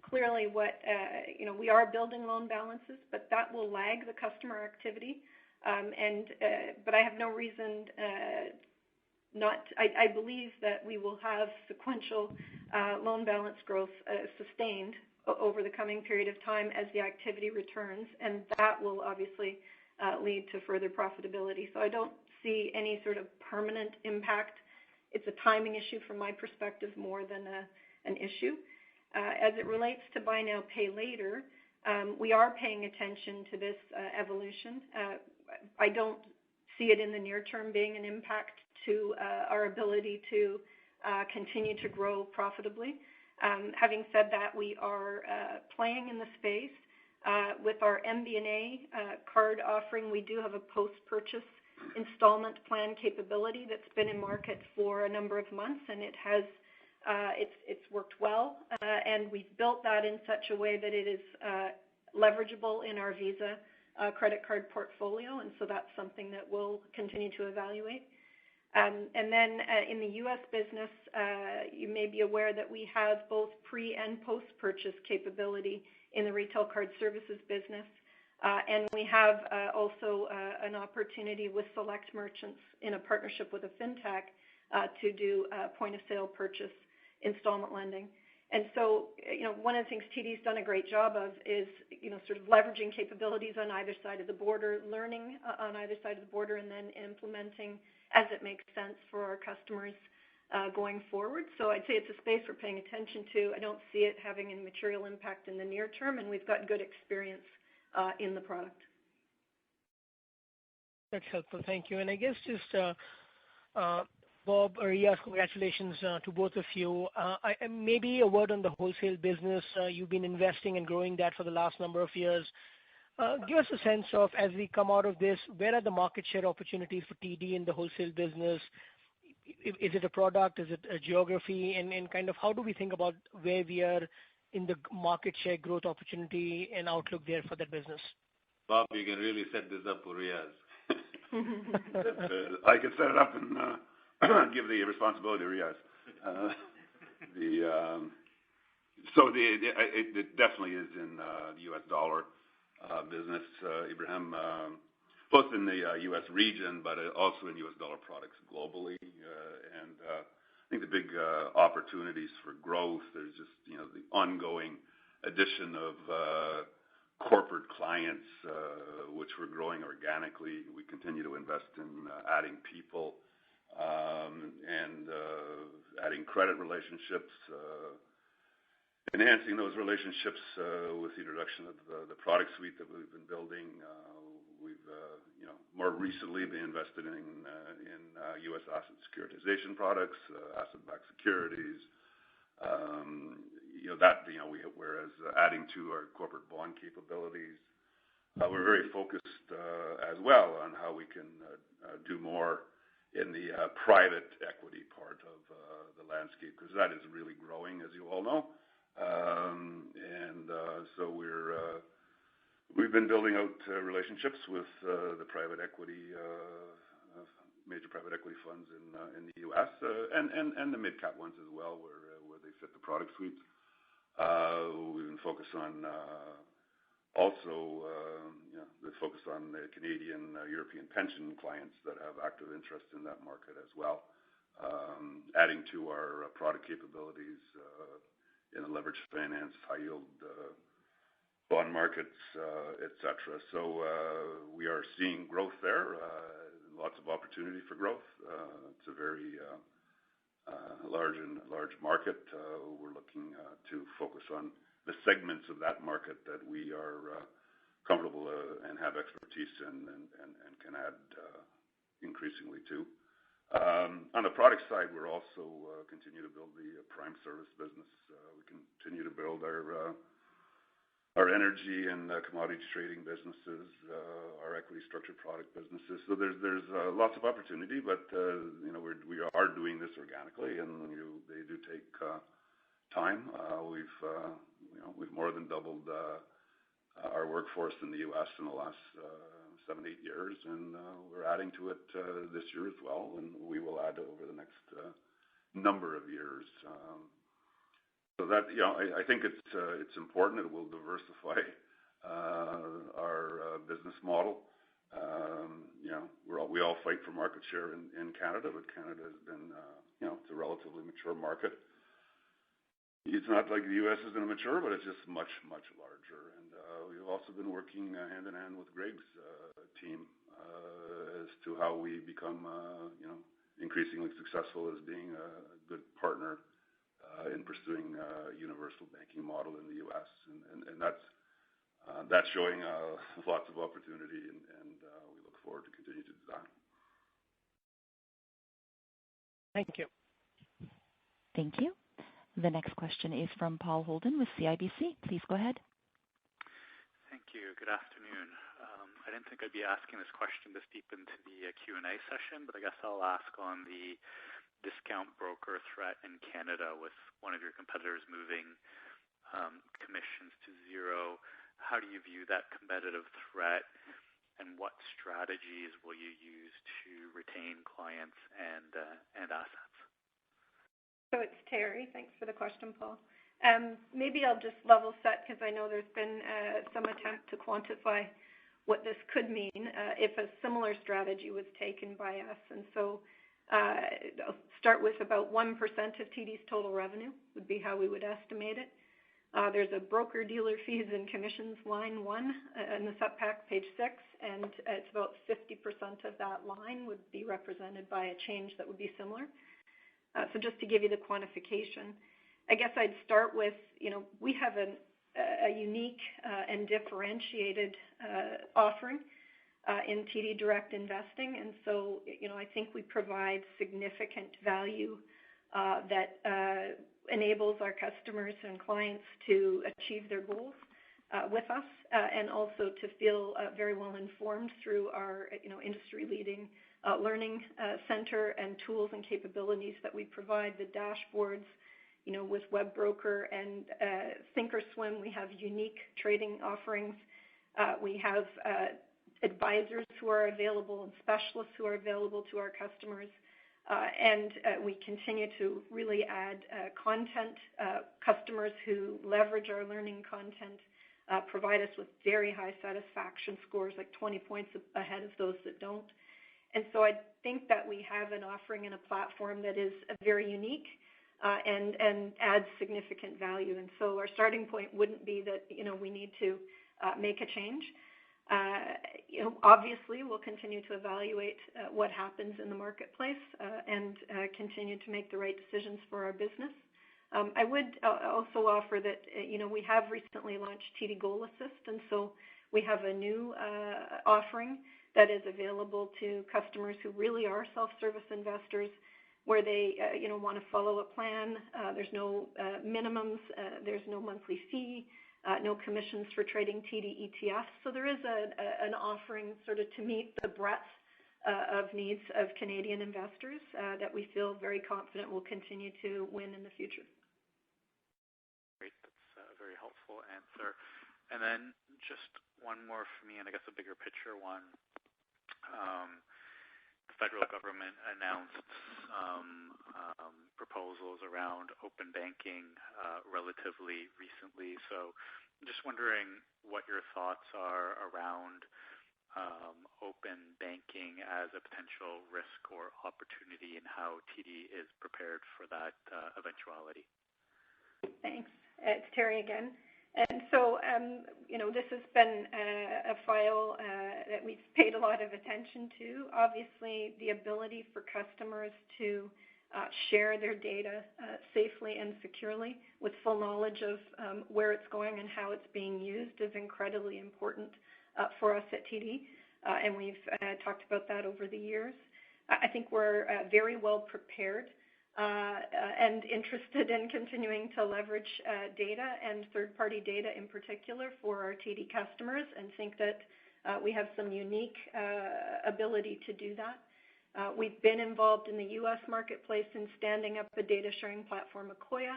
Clearly, we are building loan balances, but that will lag the customer activity. But I have no reason I believe that we will have sequential loan balance growth sustained over the coming period of time as the activity returns, and that will obviously lead to further profitability. So I don't see any sort of permanent impact. It's a timing issue from my perspective more than an issue. As it relates to buy now, pay later, we are paying attention to this evolution. I don't see it in the near term being an impact to our ability to continue to grow profitably. Having said that, we are playing in the space. With our MBNA card offering, we do have a post-purchase installment plan capability that's been in market for a number of months, and it's worked well. And we've built that in such a way that it is leverageable in our Visa credit card portfolio, and so that's something that we'll continue to evaluate. And then in the U.S. business, you may be aware that we have both pre- and post-purchase capability in the retail card services business. And we have also an opportunity with select merchants in a partnership with a fintech to do point-of-sale purchase installment lending. And so, one of the things TD's done a great job of is, sort of leveraging capabilities on either side of the border, learning on either side of the border, and then implementing as it makes sense for our customers going forward. So I'd say it's a space we're paying attention to. I don't see it having any material impact in the near term, and we've got good experience in the product. That's helpful. Thank you. And I guess just Bob or Riaz, congratulations to both of you. Maybe a word on the wholesale business. You've been investing and growing that for the last number of years. Give us a sense of, as we come out of this, where are the market share opportunities for TD in the wholesale business? Is it a product? Is it a geography? And kind of how do we think about where we are in the market share growth opportunity and outlook there for that business? Bob, you can really set this up for Riaz. I could set it up and give the responsibility to Riaz. It definitely is in the U.S. dollar business, Ibrahim, both in the U.S. region, but also in U.S. dollar products globally. And I think the big opportunities for growth, there's just, the ongoing addition of corporate clients, which we're growing organically. We continue to invest in adding people and adding credit relationships, enhancing those relationships with the introduction of the product suite that we've been building. We've more recently been invested in U.S. asset securitization products, asset-backed securities. Whereas adding to our corporate bond capabilities, we're very focused as well on how we can do more in the private equity part of the landscape, because that is really growing, as you all know. So we've been building out relationships with the private equity, major private equity funds in the U.S. And the mid-cap ones as well, where they fit the product suites. We've been focused on the Canadian, European pension clients that have active interest in that market as well, adding to our product capabilities in the leveraged finance, high yield bond markets, et cetera. So we are seeing growth there, lots of opportunity for growth. It's a very large market. We're looking to focus on the segments of that market that we are comfortable and have expertise in and can add increasingly to. On the product side, we're also continue to build the prime service business. We continue to build our our energy and commodities trading businesses, our equity structured product businesses. So there's lots of opportunity, but we are doing this organically, and they do take time. We've more than doubled our workforce in the U.S. in the last 7-8 years, and we're adding to it this year as well, and we will add over the next number of years. So that I think it's important. It will diversify our business model. We all fight for market share in Canada, but Canada has been it's a relatively mature market. It's not like the U.S. isn't mature, but it's just much larger. And we've also been working hand in hand with Greg's team as to how we become increasingly successful as being a good partner in pursuing a universal banking model in the U.S. And that's showing lots of opportunity, and we look forward to continue to do that. Thank you. Thank you. The next question is from Paul Holden with CIBC. Please go ahead. Thank you. Good afternoon. I didn't think I'd be asking this question this deep into the Q&A session, but I guess I'll ask on the discount broker threat in Canada with one of your competitors moving commissions to zero. How do you view that competitive threat, and what strategies will you use to retain clients and assets? So it's Terry. Thanks for the question, Paul. Maybe I'll just level set because I know there's been some attempt to quantify what this could mean if a similar strategy was taken by us. And so I'll start with about 1% of TD's total revenue would be how we would estimate it. There's a broker dealer fees and commissions line 1 in the SUPPAC, page 6, and it's about 50% of that line would be represented by a change that would be similar. So just to give you the quantification, I guess I'd start with, we have a unique and differentiated offering in TD Direct Investing. And so, I think we provide significant value that enables our customers and clients to achieve their goals with us and also to feel very well informed through our, industry-leading learning center and tools and capabilities that we provide, the dashboards, with WebBroker and thinkorswim. We have unique trading offerings. We have advisors who are available and specialists who are available to our customers. And we continue to really add content. Customers who leverage our learning content provide us with very high satisfaction scores, like 20 points ahead of those that don't. And so I think that we have an offering and a platform that is very unique and adds significant value. And so our starting point wouldn't be that, we need to make a change. Obviously, we'll continue to evaluate what happens in the marketplace and continue to make the right decisions for our business. I would also offer that, we have recently launched TD Goal Assist, and so we have a new offering that is available to customers who really are self-service investors, where they, want to follow a plan. There's no minimums. There's no monthly fee. No commissions for trading TD ETFs. So there is an offering sort of to meet the breadth of needs of Canadian investors that we feel very confident will continue to win in the future. Great. That's a very helpful answer. And then just one more for me, and I guess a bigger picture one. The federal government announced proposals around open banking relatively recently. So I'm just wondering what your thoughts are around open banking as a potential risk or opportunity, and how TD is prepared for that eventuality. Thanks. It's Terry again. And so, this has been a file that we've paid a lot of attention to. Obviously, the ability for customers to share their data safely and securely with full knowledge of where it's going and how it's being used is incredibly important for us at TD. And we've talked about that over the years. I think we're very well prepared and interested in continuing to leverage data and third-party data in particular for our TD customers, and think that we have some unique ability to do that. We've been involved in the U.S. marketplace in standing up a data sharing platform, Akoya,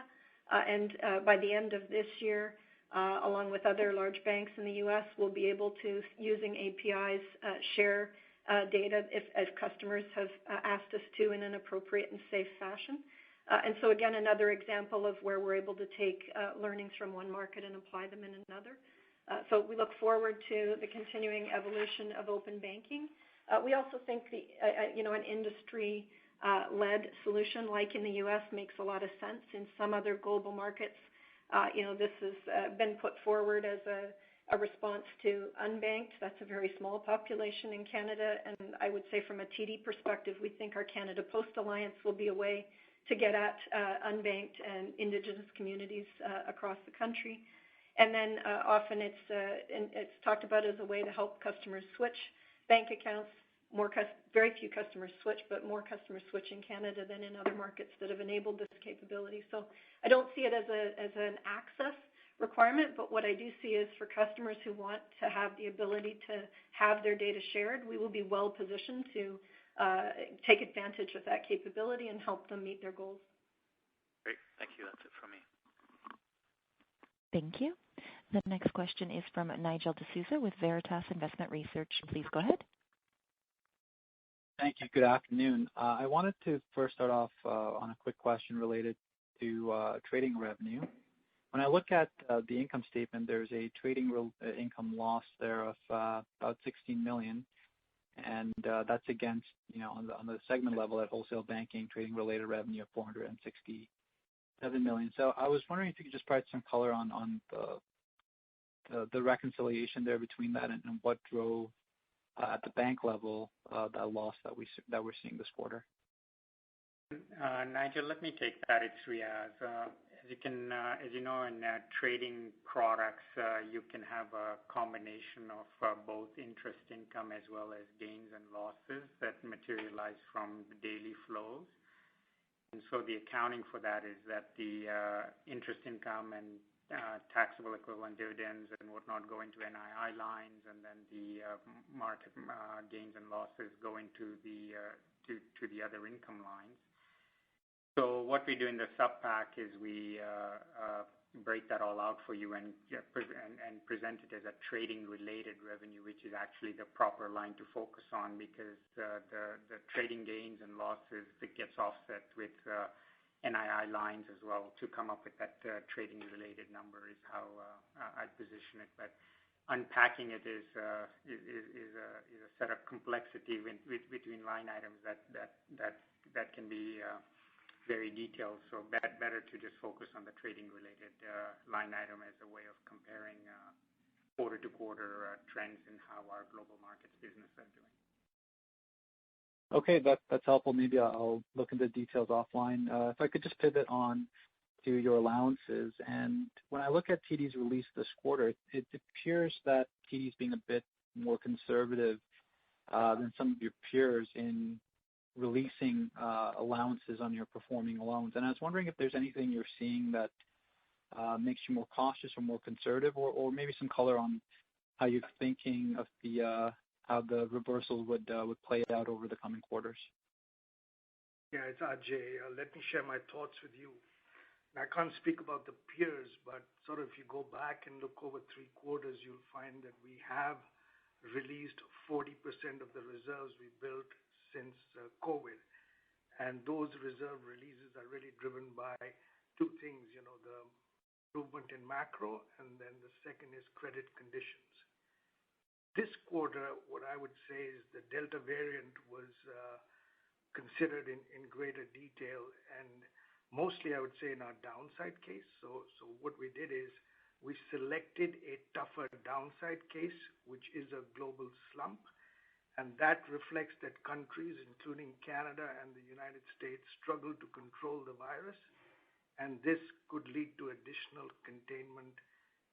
and by the end of this year, along with other large banks in the U.S., we'll be able to, using APIs, share data if customers have asked us to in an appropriate and safe fashion. And so again, another example of where we're able to take learnings from one market and apply them in another. So we look forward to the continuing evolution of open banking. We also think an industry-led solution like in the U.S. makes a lot of sense. In some other global markets, this has been put forward as a response to unbanked. That's a very small population in Canada, and I would say from a TD perspective, we think our Canada Post Alliance will be a way to get at unbanked and Indigenous communities across the country. And then often it's talked about as a way to help customers switch bank accounts. Very few customers switch, but more customers switch in Canada than in other markets that have enabled this capability. So I don't see it as an access requirement, but what I do see is for customers who want to have the ability to have their data shared, we will be well positioned to take advantage of that capability and help them meet their goals. Great. Thank you. That's it from me. Thank you. The next question is from Nigel D'Souza with Veritas Investment Research. Please go ahead. Thank you. Good afternoon. I wanted to first start off on a quick question related to trading revenue. When I look at the income statement, there's a trading income loss there of about 16 million, and that's against, on the segment level at wholesale banking, trading related revenue of 467 million. So I was wondering if you could just provide some color on the reconciliation there between that and what drove at the bank level that loss that we're seeing this quarter. Nigel, let me take that. It's Riaz. As you know, in trading products, you can have a combination of both interest income as well as gains and losses that materialize from the daily flows. And so the accounting for that is that the interest income and taxable equivalent dividends and whatnot go into NII lines, and then the market gains and losses go into the other income lines. So what we do in the sub-pack is we break that all out for you and present it as a trading-related revenue, which is actually the proper line to focus on, because the trading gains and losses that gets offset with NII lines as well to come up with that trading-related number is how I position it. But unpacking it is a set of complexity between line items that can be very detailed. So better to just focus on the trading-related line item as a way of comparing quarter-to-quarter trends in how our global markets business are doing. Okay, that's helpful. Maybe I'll look into the details offline. If I could just pivot on to your allowances. And when I look at TD's release this quarter, it appears that TD's being a bit more conservative than some of your peers in releasing allowances on your performing loans. And I was wondering if there's anything you're seeing that makes you more cautious or more conservative, or maybe some color on how you're thinking of how the reversal would play out over the coming quarters. Yeah, it's Ajay. Let me share my thoughts with you. I can't speak about the peers, but sort of if you go back and look over 3 quarters, you'll find that we have released 40% of the reserves we built since COVID. And those reserve releases are really driven by 2 things, the improvement in macro, and then the second is credit conditions. This quarter, what I would say is the Delta variant was considered in greater detail, and mostly I would say in our downside case. So what we did is we selected a tougher downside case, which is a global slump, and that reflects that countries, including Canada and the United States, struggle to control the virus, and this could lead to additional containment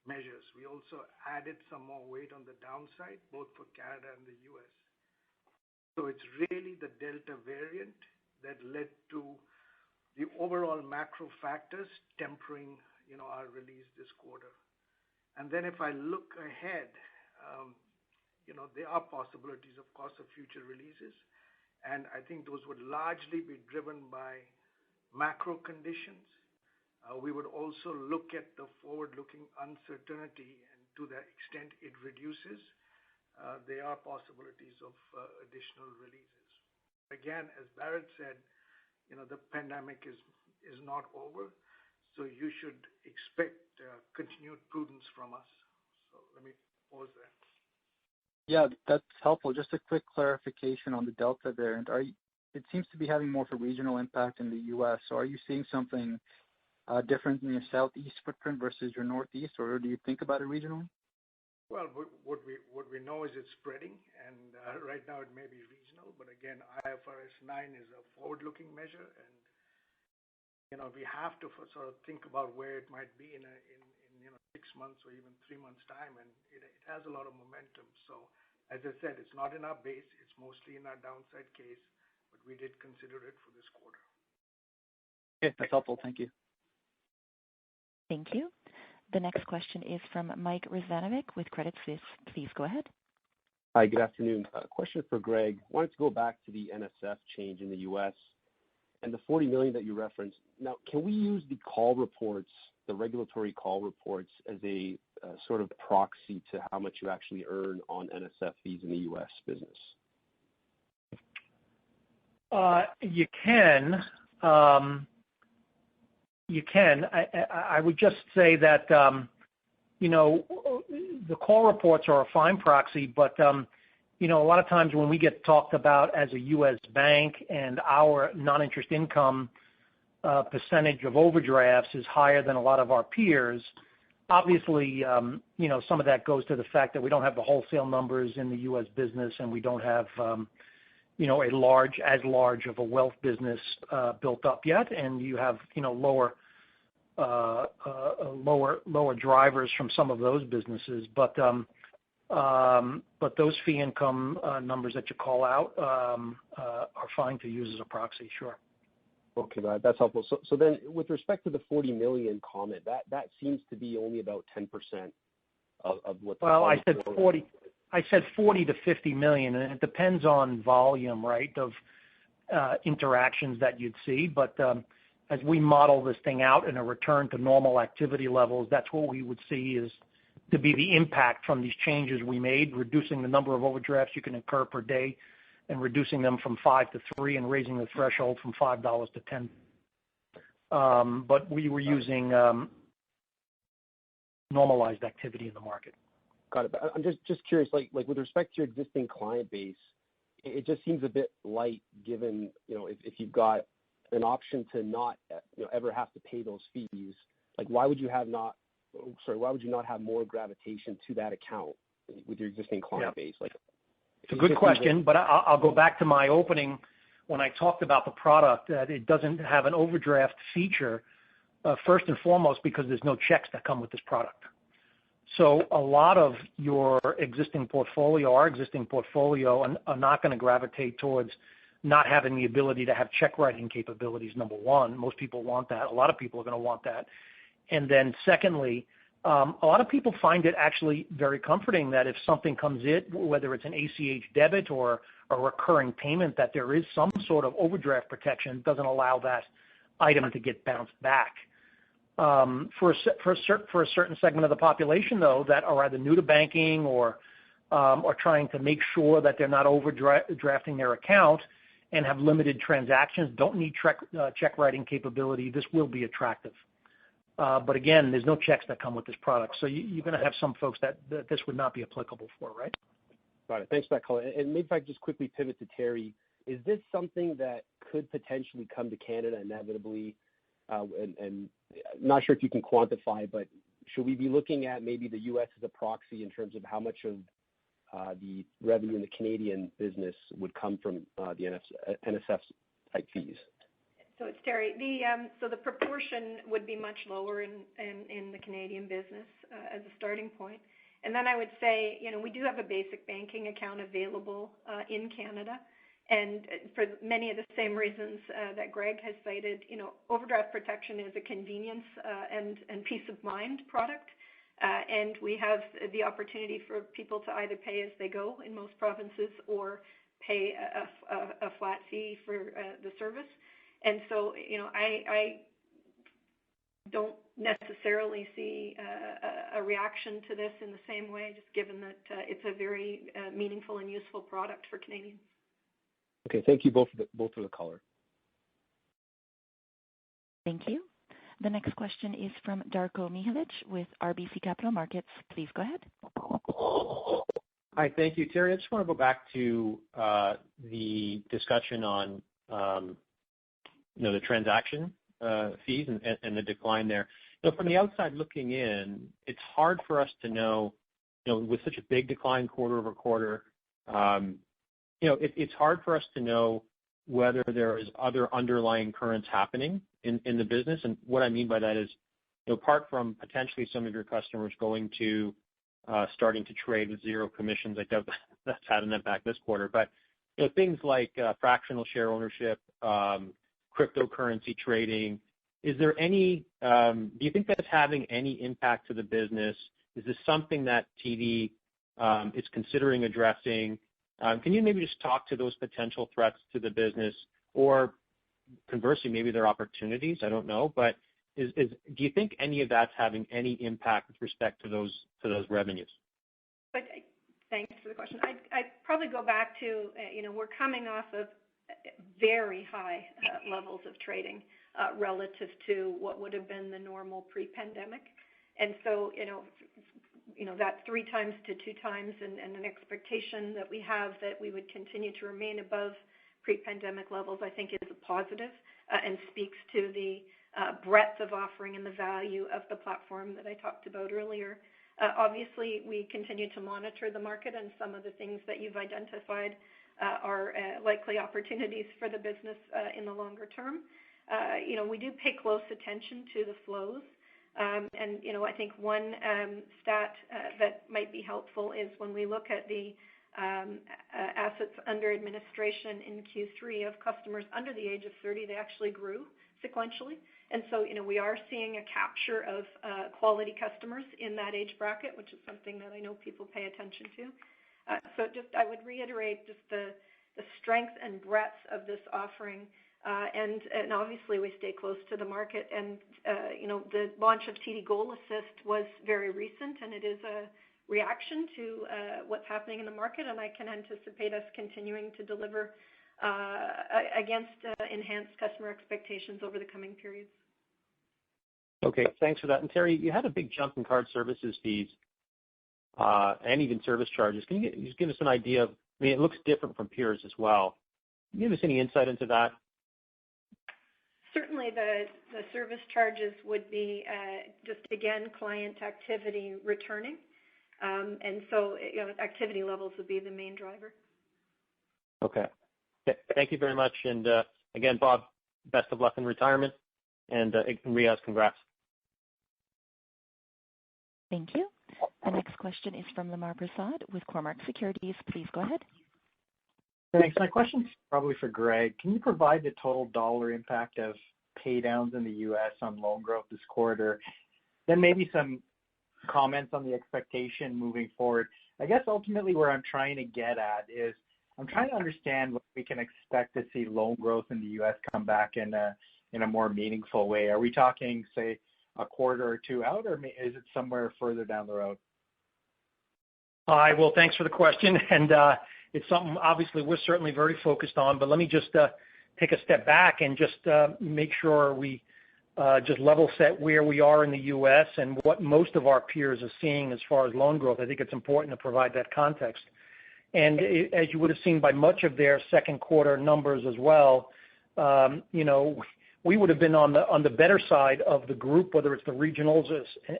measures. We also added some more weight on the downside, both for Canada and the U.S. So it's really the Delta variant that led to the overall macro factors tempering, our release this quarter. And then if I look ahead, there are possibilities, of course, of future releases, and I think those would largely be driven by macro conditions. We would also look at the forward-looking uncertainty, and to the extent it reduces, there are possibilities of additional releases. Again, as Barrett said, the pandemic is not over, so you should expect continued prudence from us. So let me pause there. Yeah, that's helpful. Just a quick clarification on the Delta variant. It seems to be having more of a regional impact in the U.S. So are you seeing something different in your southeast footprint versus your northeast, or do you think about it regionally? Well, what we know is it's spreading, and right now it may be regional, but again, IFRS 9 is a forward-looking measure, and we have to sort of think about where it might be in 6 months or even 3 months' time, and it has a lot of momentum. So, as I said, it's not in our base; it's mostly in our downside case, but we did consider it for this quarter. Okay, that's helpful. Thank you. Thank you. The next question is from Mike Rizvanovic with Credit Suisse. Please go ahead. Hi, good afternoon. A question for Greg. Wanted to go back to the NSF change in the U.S. and the $40 million that you referenced. Now, can we use the call reports, the regulatory call reports, as a sort of proxy to how much you actually earn on NSF fees in the U.S. business? You can. You can. I would just say that, the call reports are a fine proxy, but, a lot of times when we get talked about as a U.S. bank and our non-interest income percentage of overdrafts is higher than a lot of our peers, obviously, some of that goes to the fact that we don't have the wholesale numbers in the U.S. business, and we don't have as large of a wealth business built up yet, and you have lower drivers from some of those businesses. But those fee income numbers that you call out are fine to use as a proxy, sure. Okay, that's helpful. So then, with respect to the $40 million comment, that seems to be only about 10% of what. Well, I said 40. I said 40 to 50 million, and it depends on volume, right, of interactions that you'd see. But as we model this thing out in a return to normal activity levels, that's what we would see is to be the impact from these changes we made, reducing the number of overdrafts you can incur per day and reducing them from 5 to 3 and raising the threshold from $5 to $10. But we were using normalized activity in the market. Got it. But I'm just curious, like with respect to your existing client base, it just seems a bit light given, if you've got an option to not, ever have to pay those fees, like why would you not have more gravitation to that account with your existing client base? Like, it's a good question, but I'll go back to my opening when I talked about the product, that it doesn't have an overdraft feature, first and foremost because there's no checks that come with this product. So a lot of your existing portfolio, our existing portfolio, are not going to gravitate towards not having the ability to have check writing capabilities, number one. Most people want that. A lot of people are going to want that. And then secondly, a lot of people find it actually very comforting that if something comes in, whether it's an ACH debit or a recurring payment, that there is some sort of overdraft protection, doesn't allow that item to get bounced back. For a certain segment of the population, though, that are either new to banking or trying to make sure that they're not overdrafting their account and have limited transactions, don't need check writing capability, this will be attractive. But again, there's no checks that come with this product, so you're going to have some folks that this would not be applicable for, right? Got it. Thanks for that color. And maybe if I could just quickly pivot to Terry, is this something that could potentially come to Canada inevitably? And not sure if you can quantify, but should we be looking at maybe the U.S. as a proxy in terms of how much of the revenue in the Canadian business would come from the NSF type fees? So it's Terry. The proportion would be much lower in the Canadian business as a starting point. And then I would say, we do have a basic banking account available in Canada. And for many of the same reasons that Greg has cited, overdraft protection is a convenience and peace of mind product. And we have the opportunity for people to either pay as they go in most provinces or pay a flat fee for the service. And so, I don't necessarily see a reaction to this in the same way, just given that it's a very meaningful and useful product for Canadians. Okay, thank you both for the color. Thank you. The next question is from Darko Mihelic with RBC Capital Markets. Please go ahead. Hi, thank you. Terry, I just want to go back to the discussion on the transaction fees and the decline there. From the outside looking in, it's hard for us to know, with such a big decline quarter over quarter, it's hard for us to know whether there is other underlying currents happening in the business. And what I mean by that is, apart from potentially some of your customers going to starting to trade with zero commissions, I doubt that's had an impact this quarter. But things like fractional share ownership, cryptocurrency trading, is there any? Do you think that's having any impact to the business? Is this something that TD is considering addressing? Can you maybe just talk to those potential threats to the business, or conversely, maybe they're opportunities? I don't know, but do you think any of that's having any impact with respect to those revenues? But thanks for the question. I'd probably go back to we're coming off of very high levels of trading relative to what would have been the normal pre-pandemic, and so that 3 times to 2 times and an expectation that we have that we would continue to remain above pre-pandemic levels, I think is a positive and speaks to the breadth of offering and the value of the platform that I talked about earlier. Obviously, we continue to monitor the market, and some of the things that you've identified are likely opportunities for the business in the longer term. We do pay close attention to the flows. And I think one stat that might be helpful is when we look at the assets under administration in Q3 of customers under the age of 30, they actually grew sequentially. And so, we are seeing a capture of quality customers in that age bracket, which is something that I know people pay attention to. So I would reiterate just the strength and breadth of this offering. And obviously we stay close to the market, and the launch of TD Goal Assist was very recent, and it is a reaction to what's happening in the market, and I can anticipate us continuing to deliver against enhanced customer expectations over the coming periods. Okay, thanks for that. And Terry, you had a big jump in card services fees and even service charges. Can you just give us an idea of, it looks different from peers as well. Can you give us any insight into that? Certainly the service charges would be just, again, client activity returning. And so, activity levels would be the main driver. Okay. Thank you very much. And again, Bob, best of luck in retirement. And Riaz, congrats. Thank you. The next question is from Lamar Prasad with Cormark Securities. Please go ahead. Thanks. My question's probably for Greg. Can you provide the total dollar impact of pay downs in the U.S. on loan growth this quarter? Then maybe some comments on the expectation moving forward. I guess ultimately where I'm trying to get at is I'm trying to understand what we can expect to see loan growth in the U.S. come back in a more meaningful way. Are we talking, say, a quarter or two out, or is it somewhere further down the road? Hi, well, thanks for the question. And it's something obviously we're certainly very focused on, but let me just take a step back and just make sure we just level set where we are in the U.S. and what most of our peers are seeing as far as loan growth. I think it's important to provide that context. And as you would have seen by much of their second quarter numbers as well, we would have been on the better side of the group, whether it's the regionals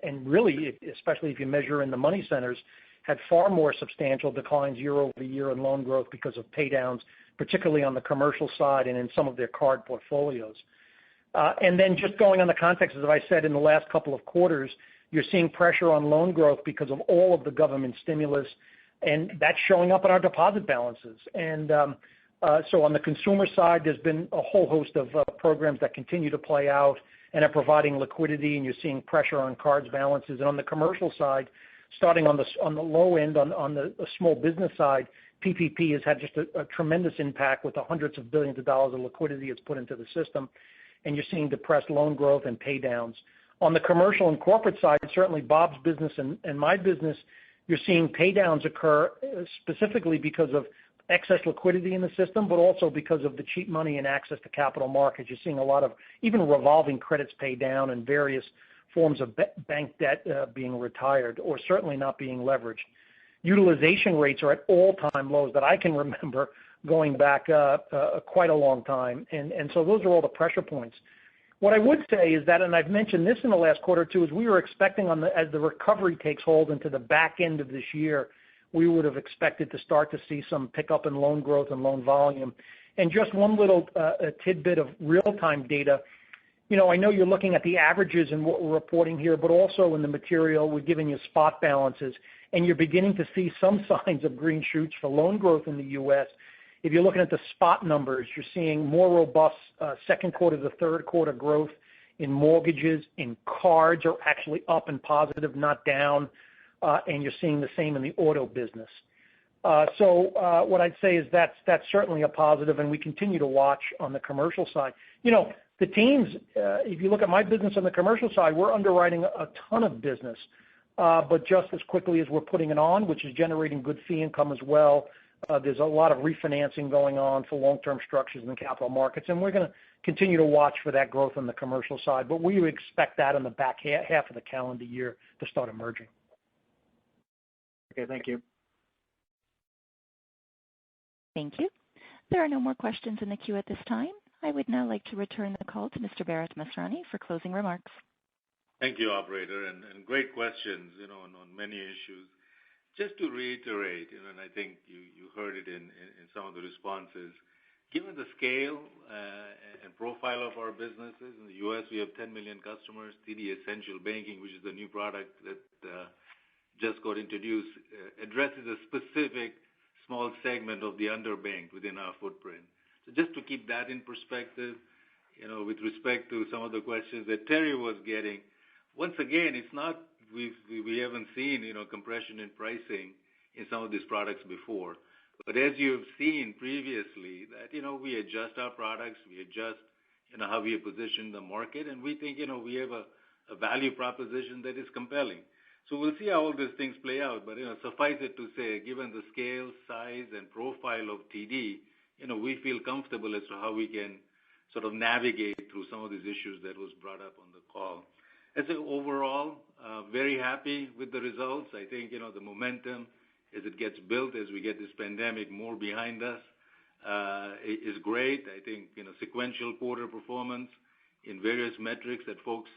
and really, especially if you measure in the money centers, had far more substantial declines year over year in loan growth because of pay downs, particularly on the commercial side and in some of their card portfolios. And then just going on the context, as I said, in the last couple of quarters, you're seeing pressure on loan growth because of all of the government stimulus, and that's showing up in our deposit balances. And So on the consumer side, there's been a whole host of programs that continue to play out and are providing liquidity, and you're seeing pressure on cards balances. And on the commercial side, starting on the low end, on the small business side, PPP has had just a tremendous impact with the hundreds of billions of dollars of liquidity it's put into the system, and you're seeing depressed loan growth and pay downs. On the commercial and corporate side, certainly Bob's business and my business, you're seeing pay downs occur specifically because of excess liquidity in the system, but also because of the cheap money and access to capital markets. You're seeing a lot of even revolving credits pay down and various forms of bank debt being retired or certainly not being leveraged. Utilization rates are at all-time lows that I can remember going back quite a long time. And so those are all the pressure points. What I would say is that, and I've mentioned this in the last quarter or two, is we were expecting as the recovery takes hold into the back end of this year, we would have expected to start to see some pickup in loan growth and loan volume. And just one little tidbit of real-time data. You know, I know you're looking at the averages and what we're reporting here, but also in the material, we're giving you spot balances, and you're beginning to see some signs of green shoots for loan growth in the U.S. If you're looking at the spot numbers, you're seeing more robust second quarter to third quarter growth in mortgages, in cards are actually up and positive, not down, and you're seeing the same in the auto business. So what I'd say is that's certainly a positive, and we continue to watch on the commercial side. You know, the teams, if you look at my business on the commercial side, we're underwriting a ton of business, but just as quickly as we're putting it on, which is generating good fee income as well, there's a lot of refinancing going on for long-term structures in the capital markets, and we're going to continue to watch for that growth on the commercial side, but we would expect that in the back half of the calendar year to start emerging. Okay, thank you. Thank you. There are no more questions in the queue at this time. I would now like to return the call to Mr. Bharat Masrani for closing remarks. Thank you, operator, and great questions, on many issues. Just to reiterate, and I think you heard it in some of the responses, given the scale and profile of our businesses, in the U.S. we have 10 million customers. TD Essential Banking, which is the new product that just got introduced, addresses a specific small segment of the underbanked within our footprint. So just to keep that in perspective, with respect to some of the questions that Terry was getting, once again, it's not we haven't seen compression in pricing in some of these products before. But as you've seen previously, that we adjust our products, we adjust how we position the market, and we think we have a value proposition that is compelling. So we'll see how all these things play out. But suffice it to say, given the scale, size, and profile of TD, we feel comfortable as to how we can sort of navigate through some of these issues that was brought up on the call. As an overall, very happy with the results. I think the momentum as it gets built, as we get this pandemic more behind us, is great. I think sequential quarter performance in various metrics that folks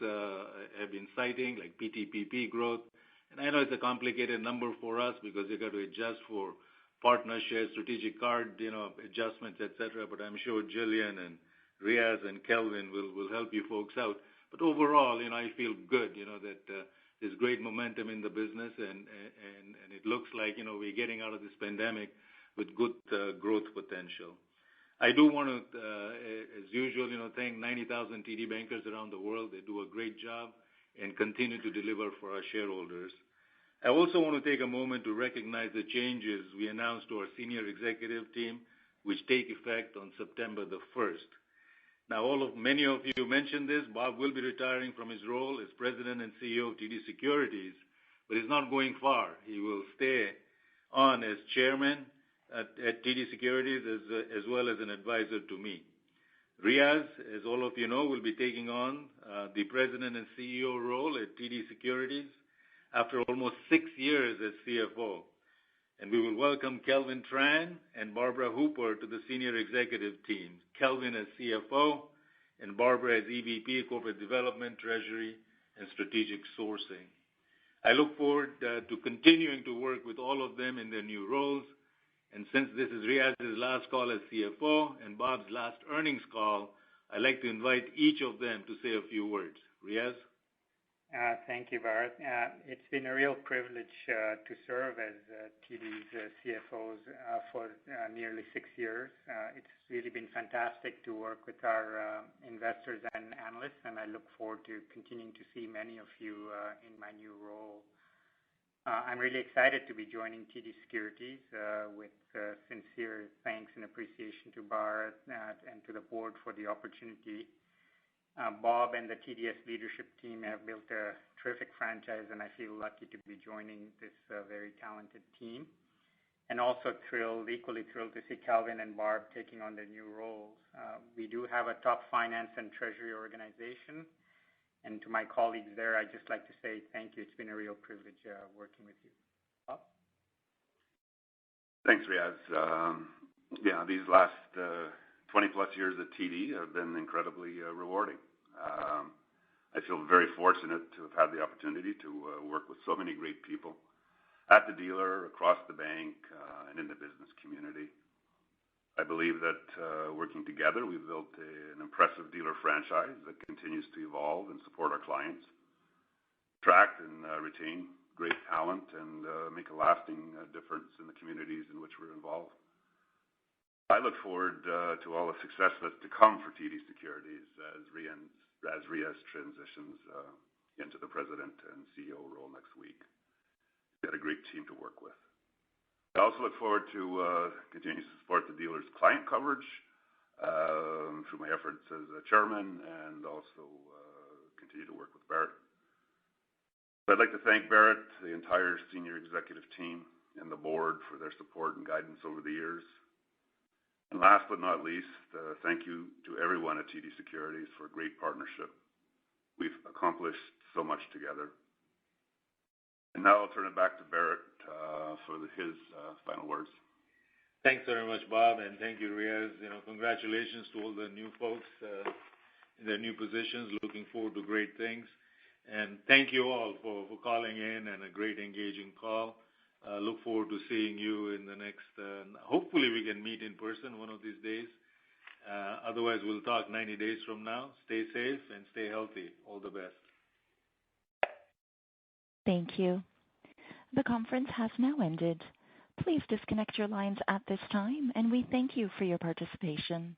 have been citing, like PTPP growth. And I know it's a complicated number for us because you got to adjust for partner shares, strategic card, adjustments, et cetera. But I'm sure Jillian and Riaz and Kelvin will help you folks out. But overall, I feel good, that there's great momentum in the business, and it looks like we're getting out of this pandemic with good growth potential. I do want to, as usual, thank 90,000 TD bankers around the world. They do a great job and continue to deliver for our shareholders. I also want to take a moment to recognize the changes we announced to our senior executive team, which take effect on September the 1st. Now, many of you mentioned this. Bob will be retiring from his role as President and CEO of TD Securities, but he's not going far. He will stay on as Chairman at TD Securities as well as an advisor to me. Riaz, as all of you know, will be taking on the President and CEO role at TD Securities after almost 6 years as CFO. And we will welcome Kelvin Tran and Barbara Hooper to the senior executive team. Kelvin as CFO and Barbara as EVP, Corporate Development, Treasury, and Strategic Sourcing. I look forward to continuing to work with all of them in their new roles. And since this is Riaz's last call as CFO and Bob's last earnings call, I'd like to invite each of them to say a few words. Riaz? Thank you, Bharat. It's been a real privilege to serve as TD's CFO for nearly 6 years. It's really been fantastic to work with our investors and analysts, and I look forward to continuing to see many of you in my new role. I'm really excited to be joining TD Securities with sincere thanks and appreciation to Bharat and to the board for the opportunity. Bob and the TDS leadership team have built a terrific franchise, and I feel lucky to be joining this very talented team. And also equally thrilled to see Calvin and Barb taking on their new roles. We do have a top finance and treasury organization, and to my colleagues there, I'd just like to say thank you. It's been a real privilege working with you. Bob? Thanks, Riaz. These last 20-plus years at TD have been incredibly rewarding. I feel very fortunate to have had the opportunity to work with so many great people at the dealer, across the bank, and in the business community. I believe that working together, we've built an impressive dealer franchise that continues to evolve and support our clients, attract and retain great talent, and make a lasting difference in the communities in which we're involved. I look forward to all the success that's to come for TD Securities as Riaz transitions into the President and CEO role next week. We've got a great team to work with. I also look forward to continuing to support the dealer's client coverage through my efforts as a chairman, and also continue to work with Bharat. I'd like to thank Bharat, the entire senior executive team, and the board for their support and guidance over the years. And last but not least, thank you to everyone at TD Securities for a great partnership. We've accomplished so much together. And now I'll turn it back to Bharat for his final words. Thanks very much, Bob, and thank you, Riaz. Congratulations to all the new folks in their new positions. Looking forward to great things. And thank you all for calling in, and a great engaging call. Look forward to seeing you in the next, hopefully we can meet in person one of these days. Otherwise, we'll talk 90 days from now. Stay safe and stay healthy. All the best. Thank you. The conference has now ended. Please disconnect your lines at this time, and we thank you for your participation.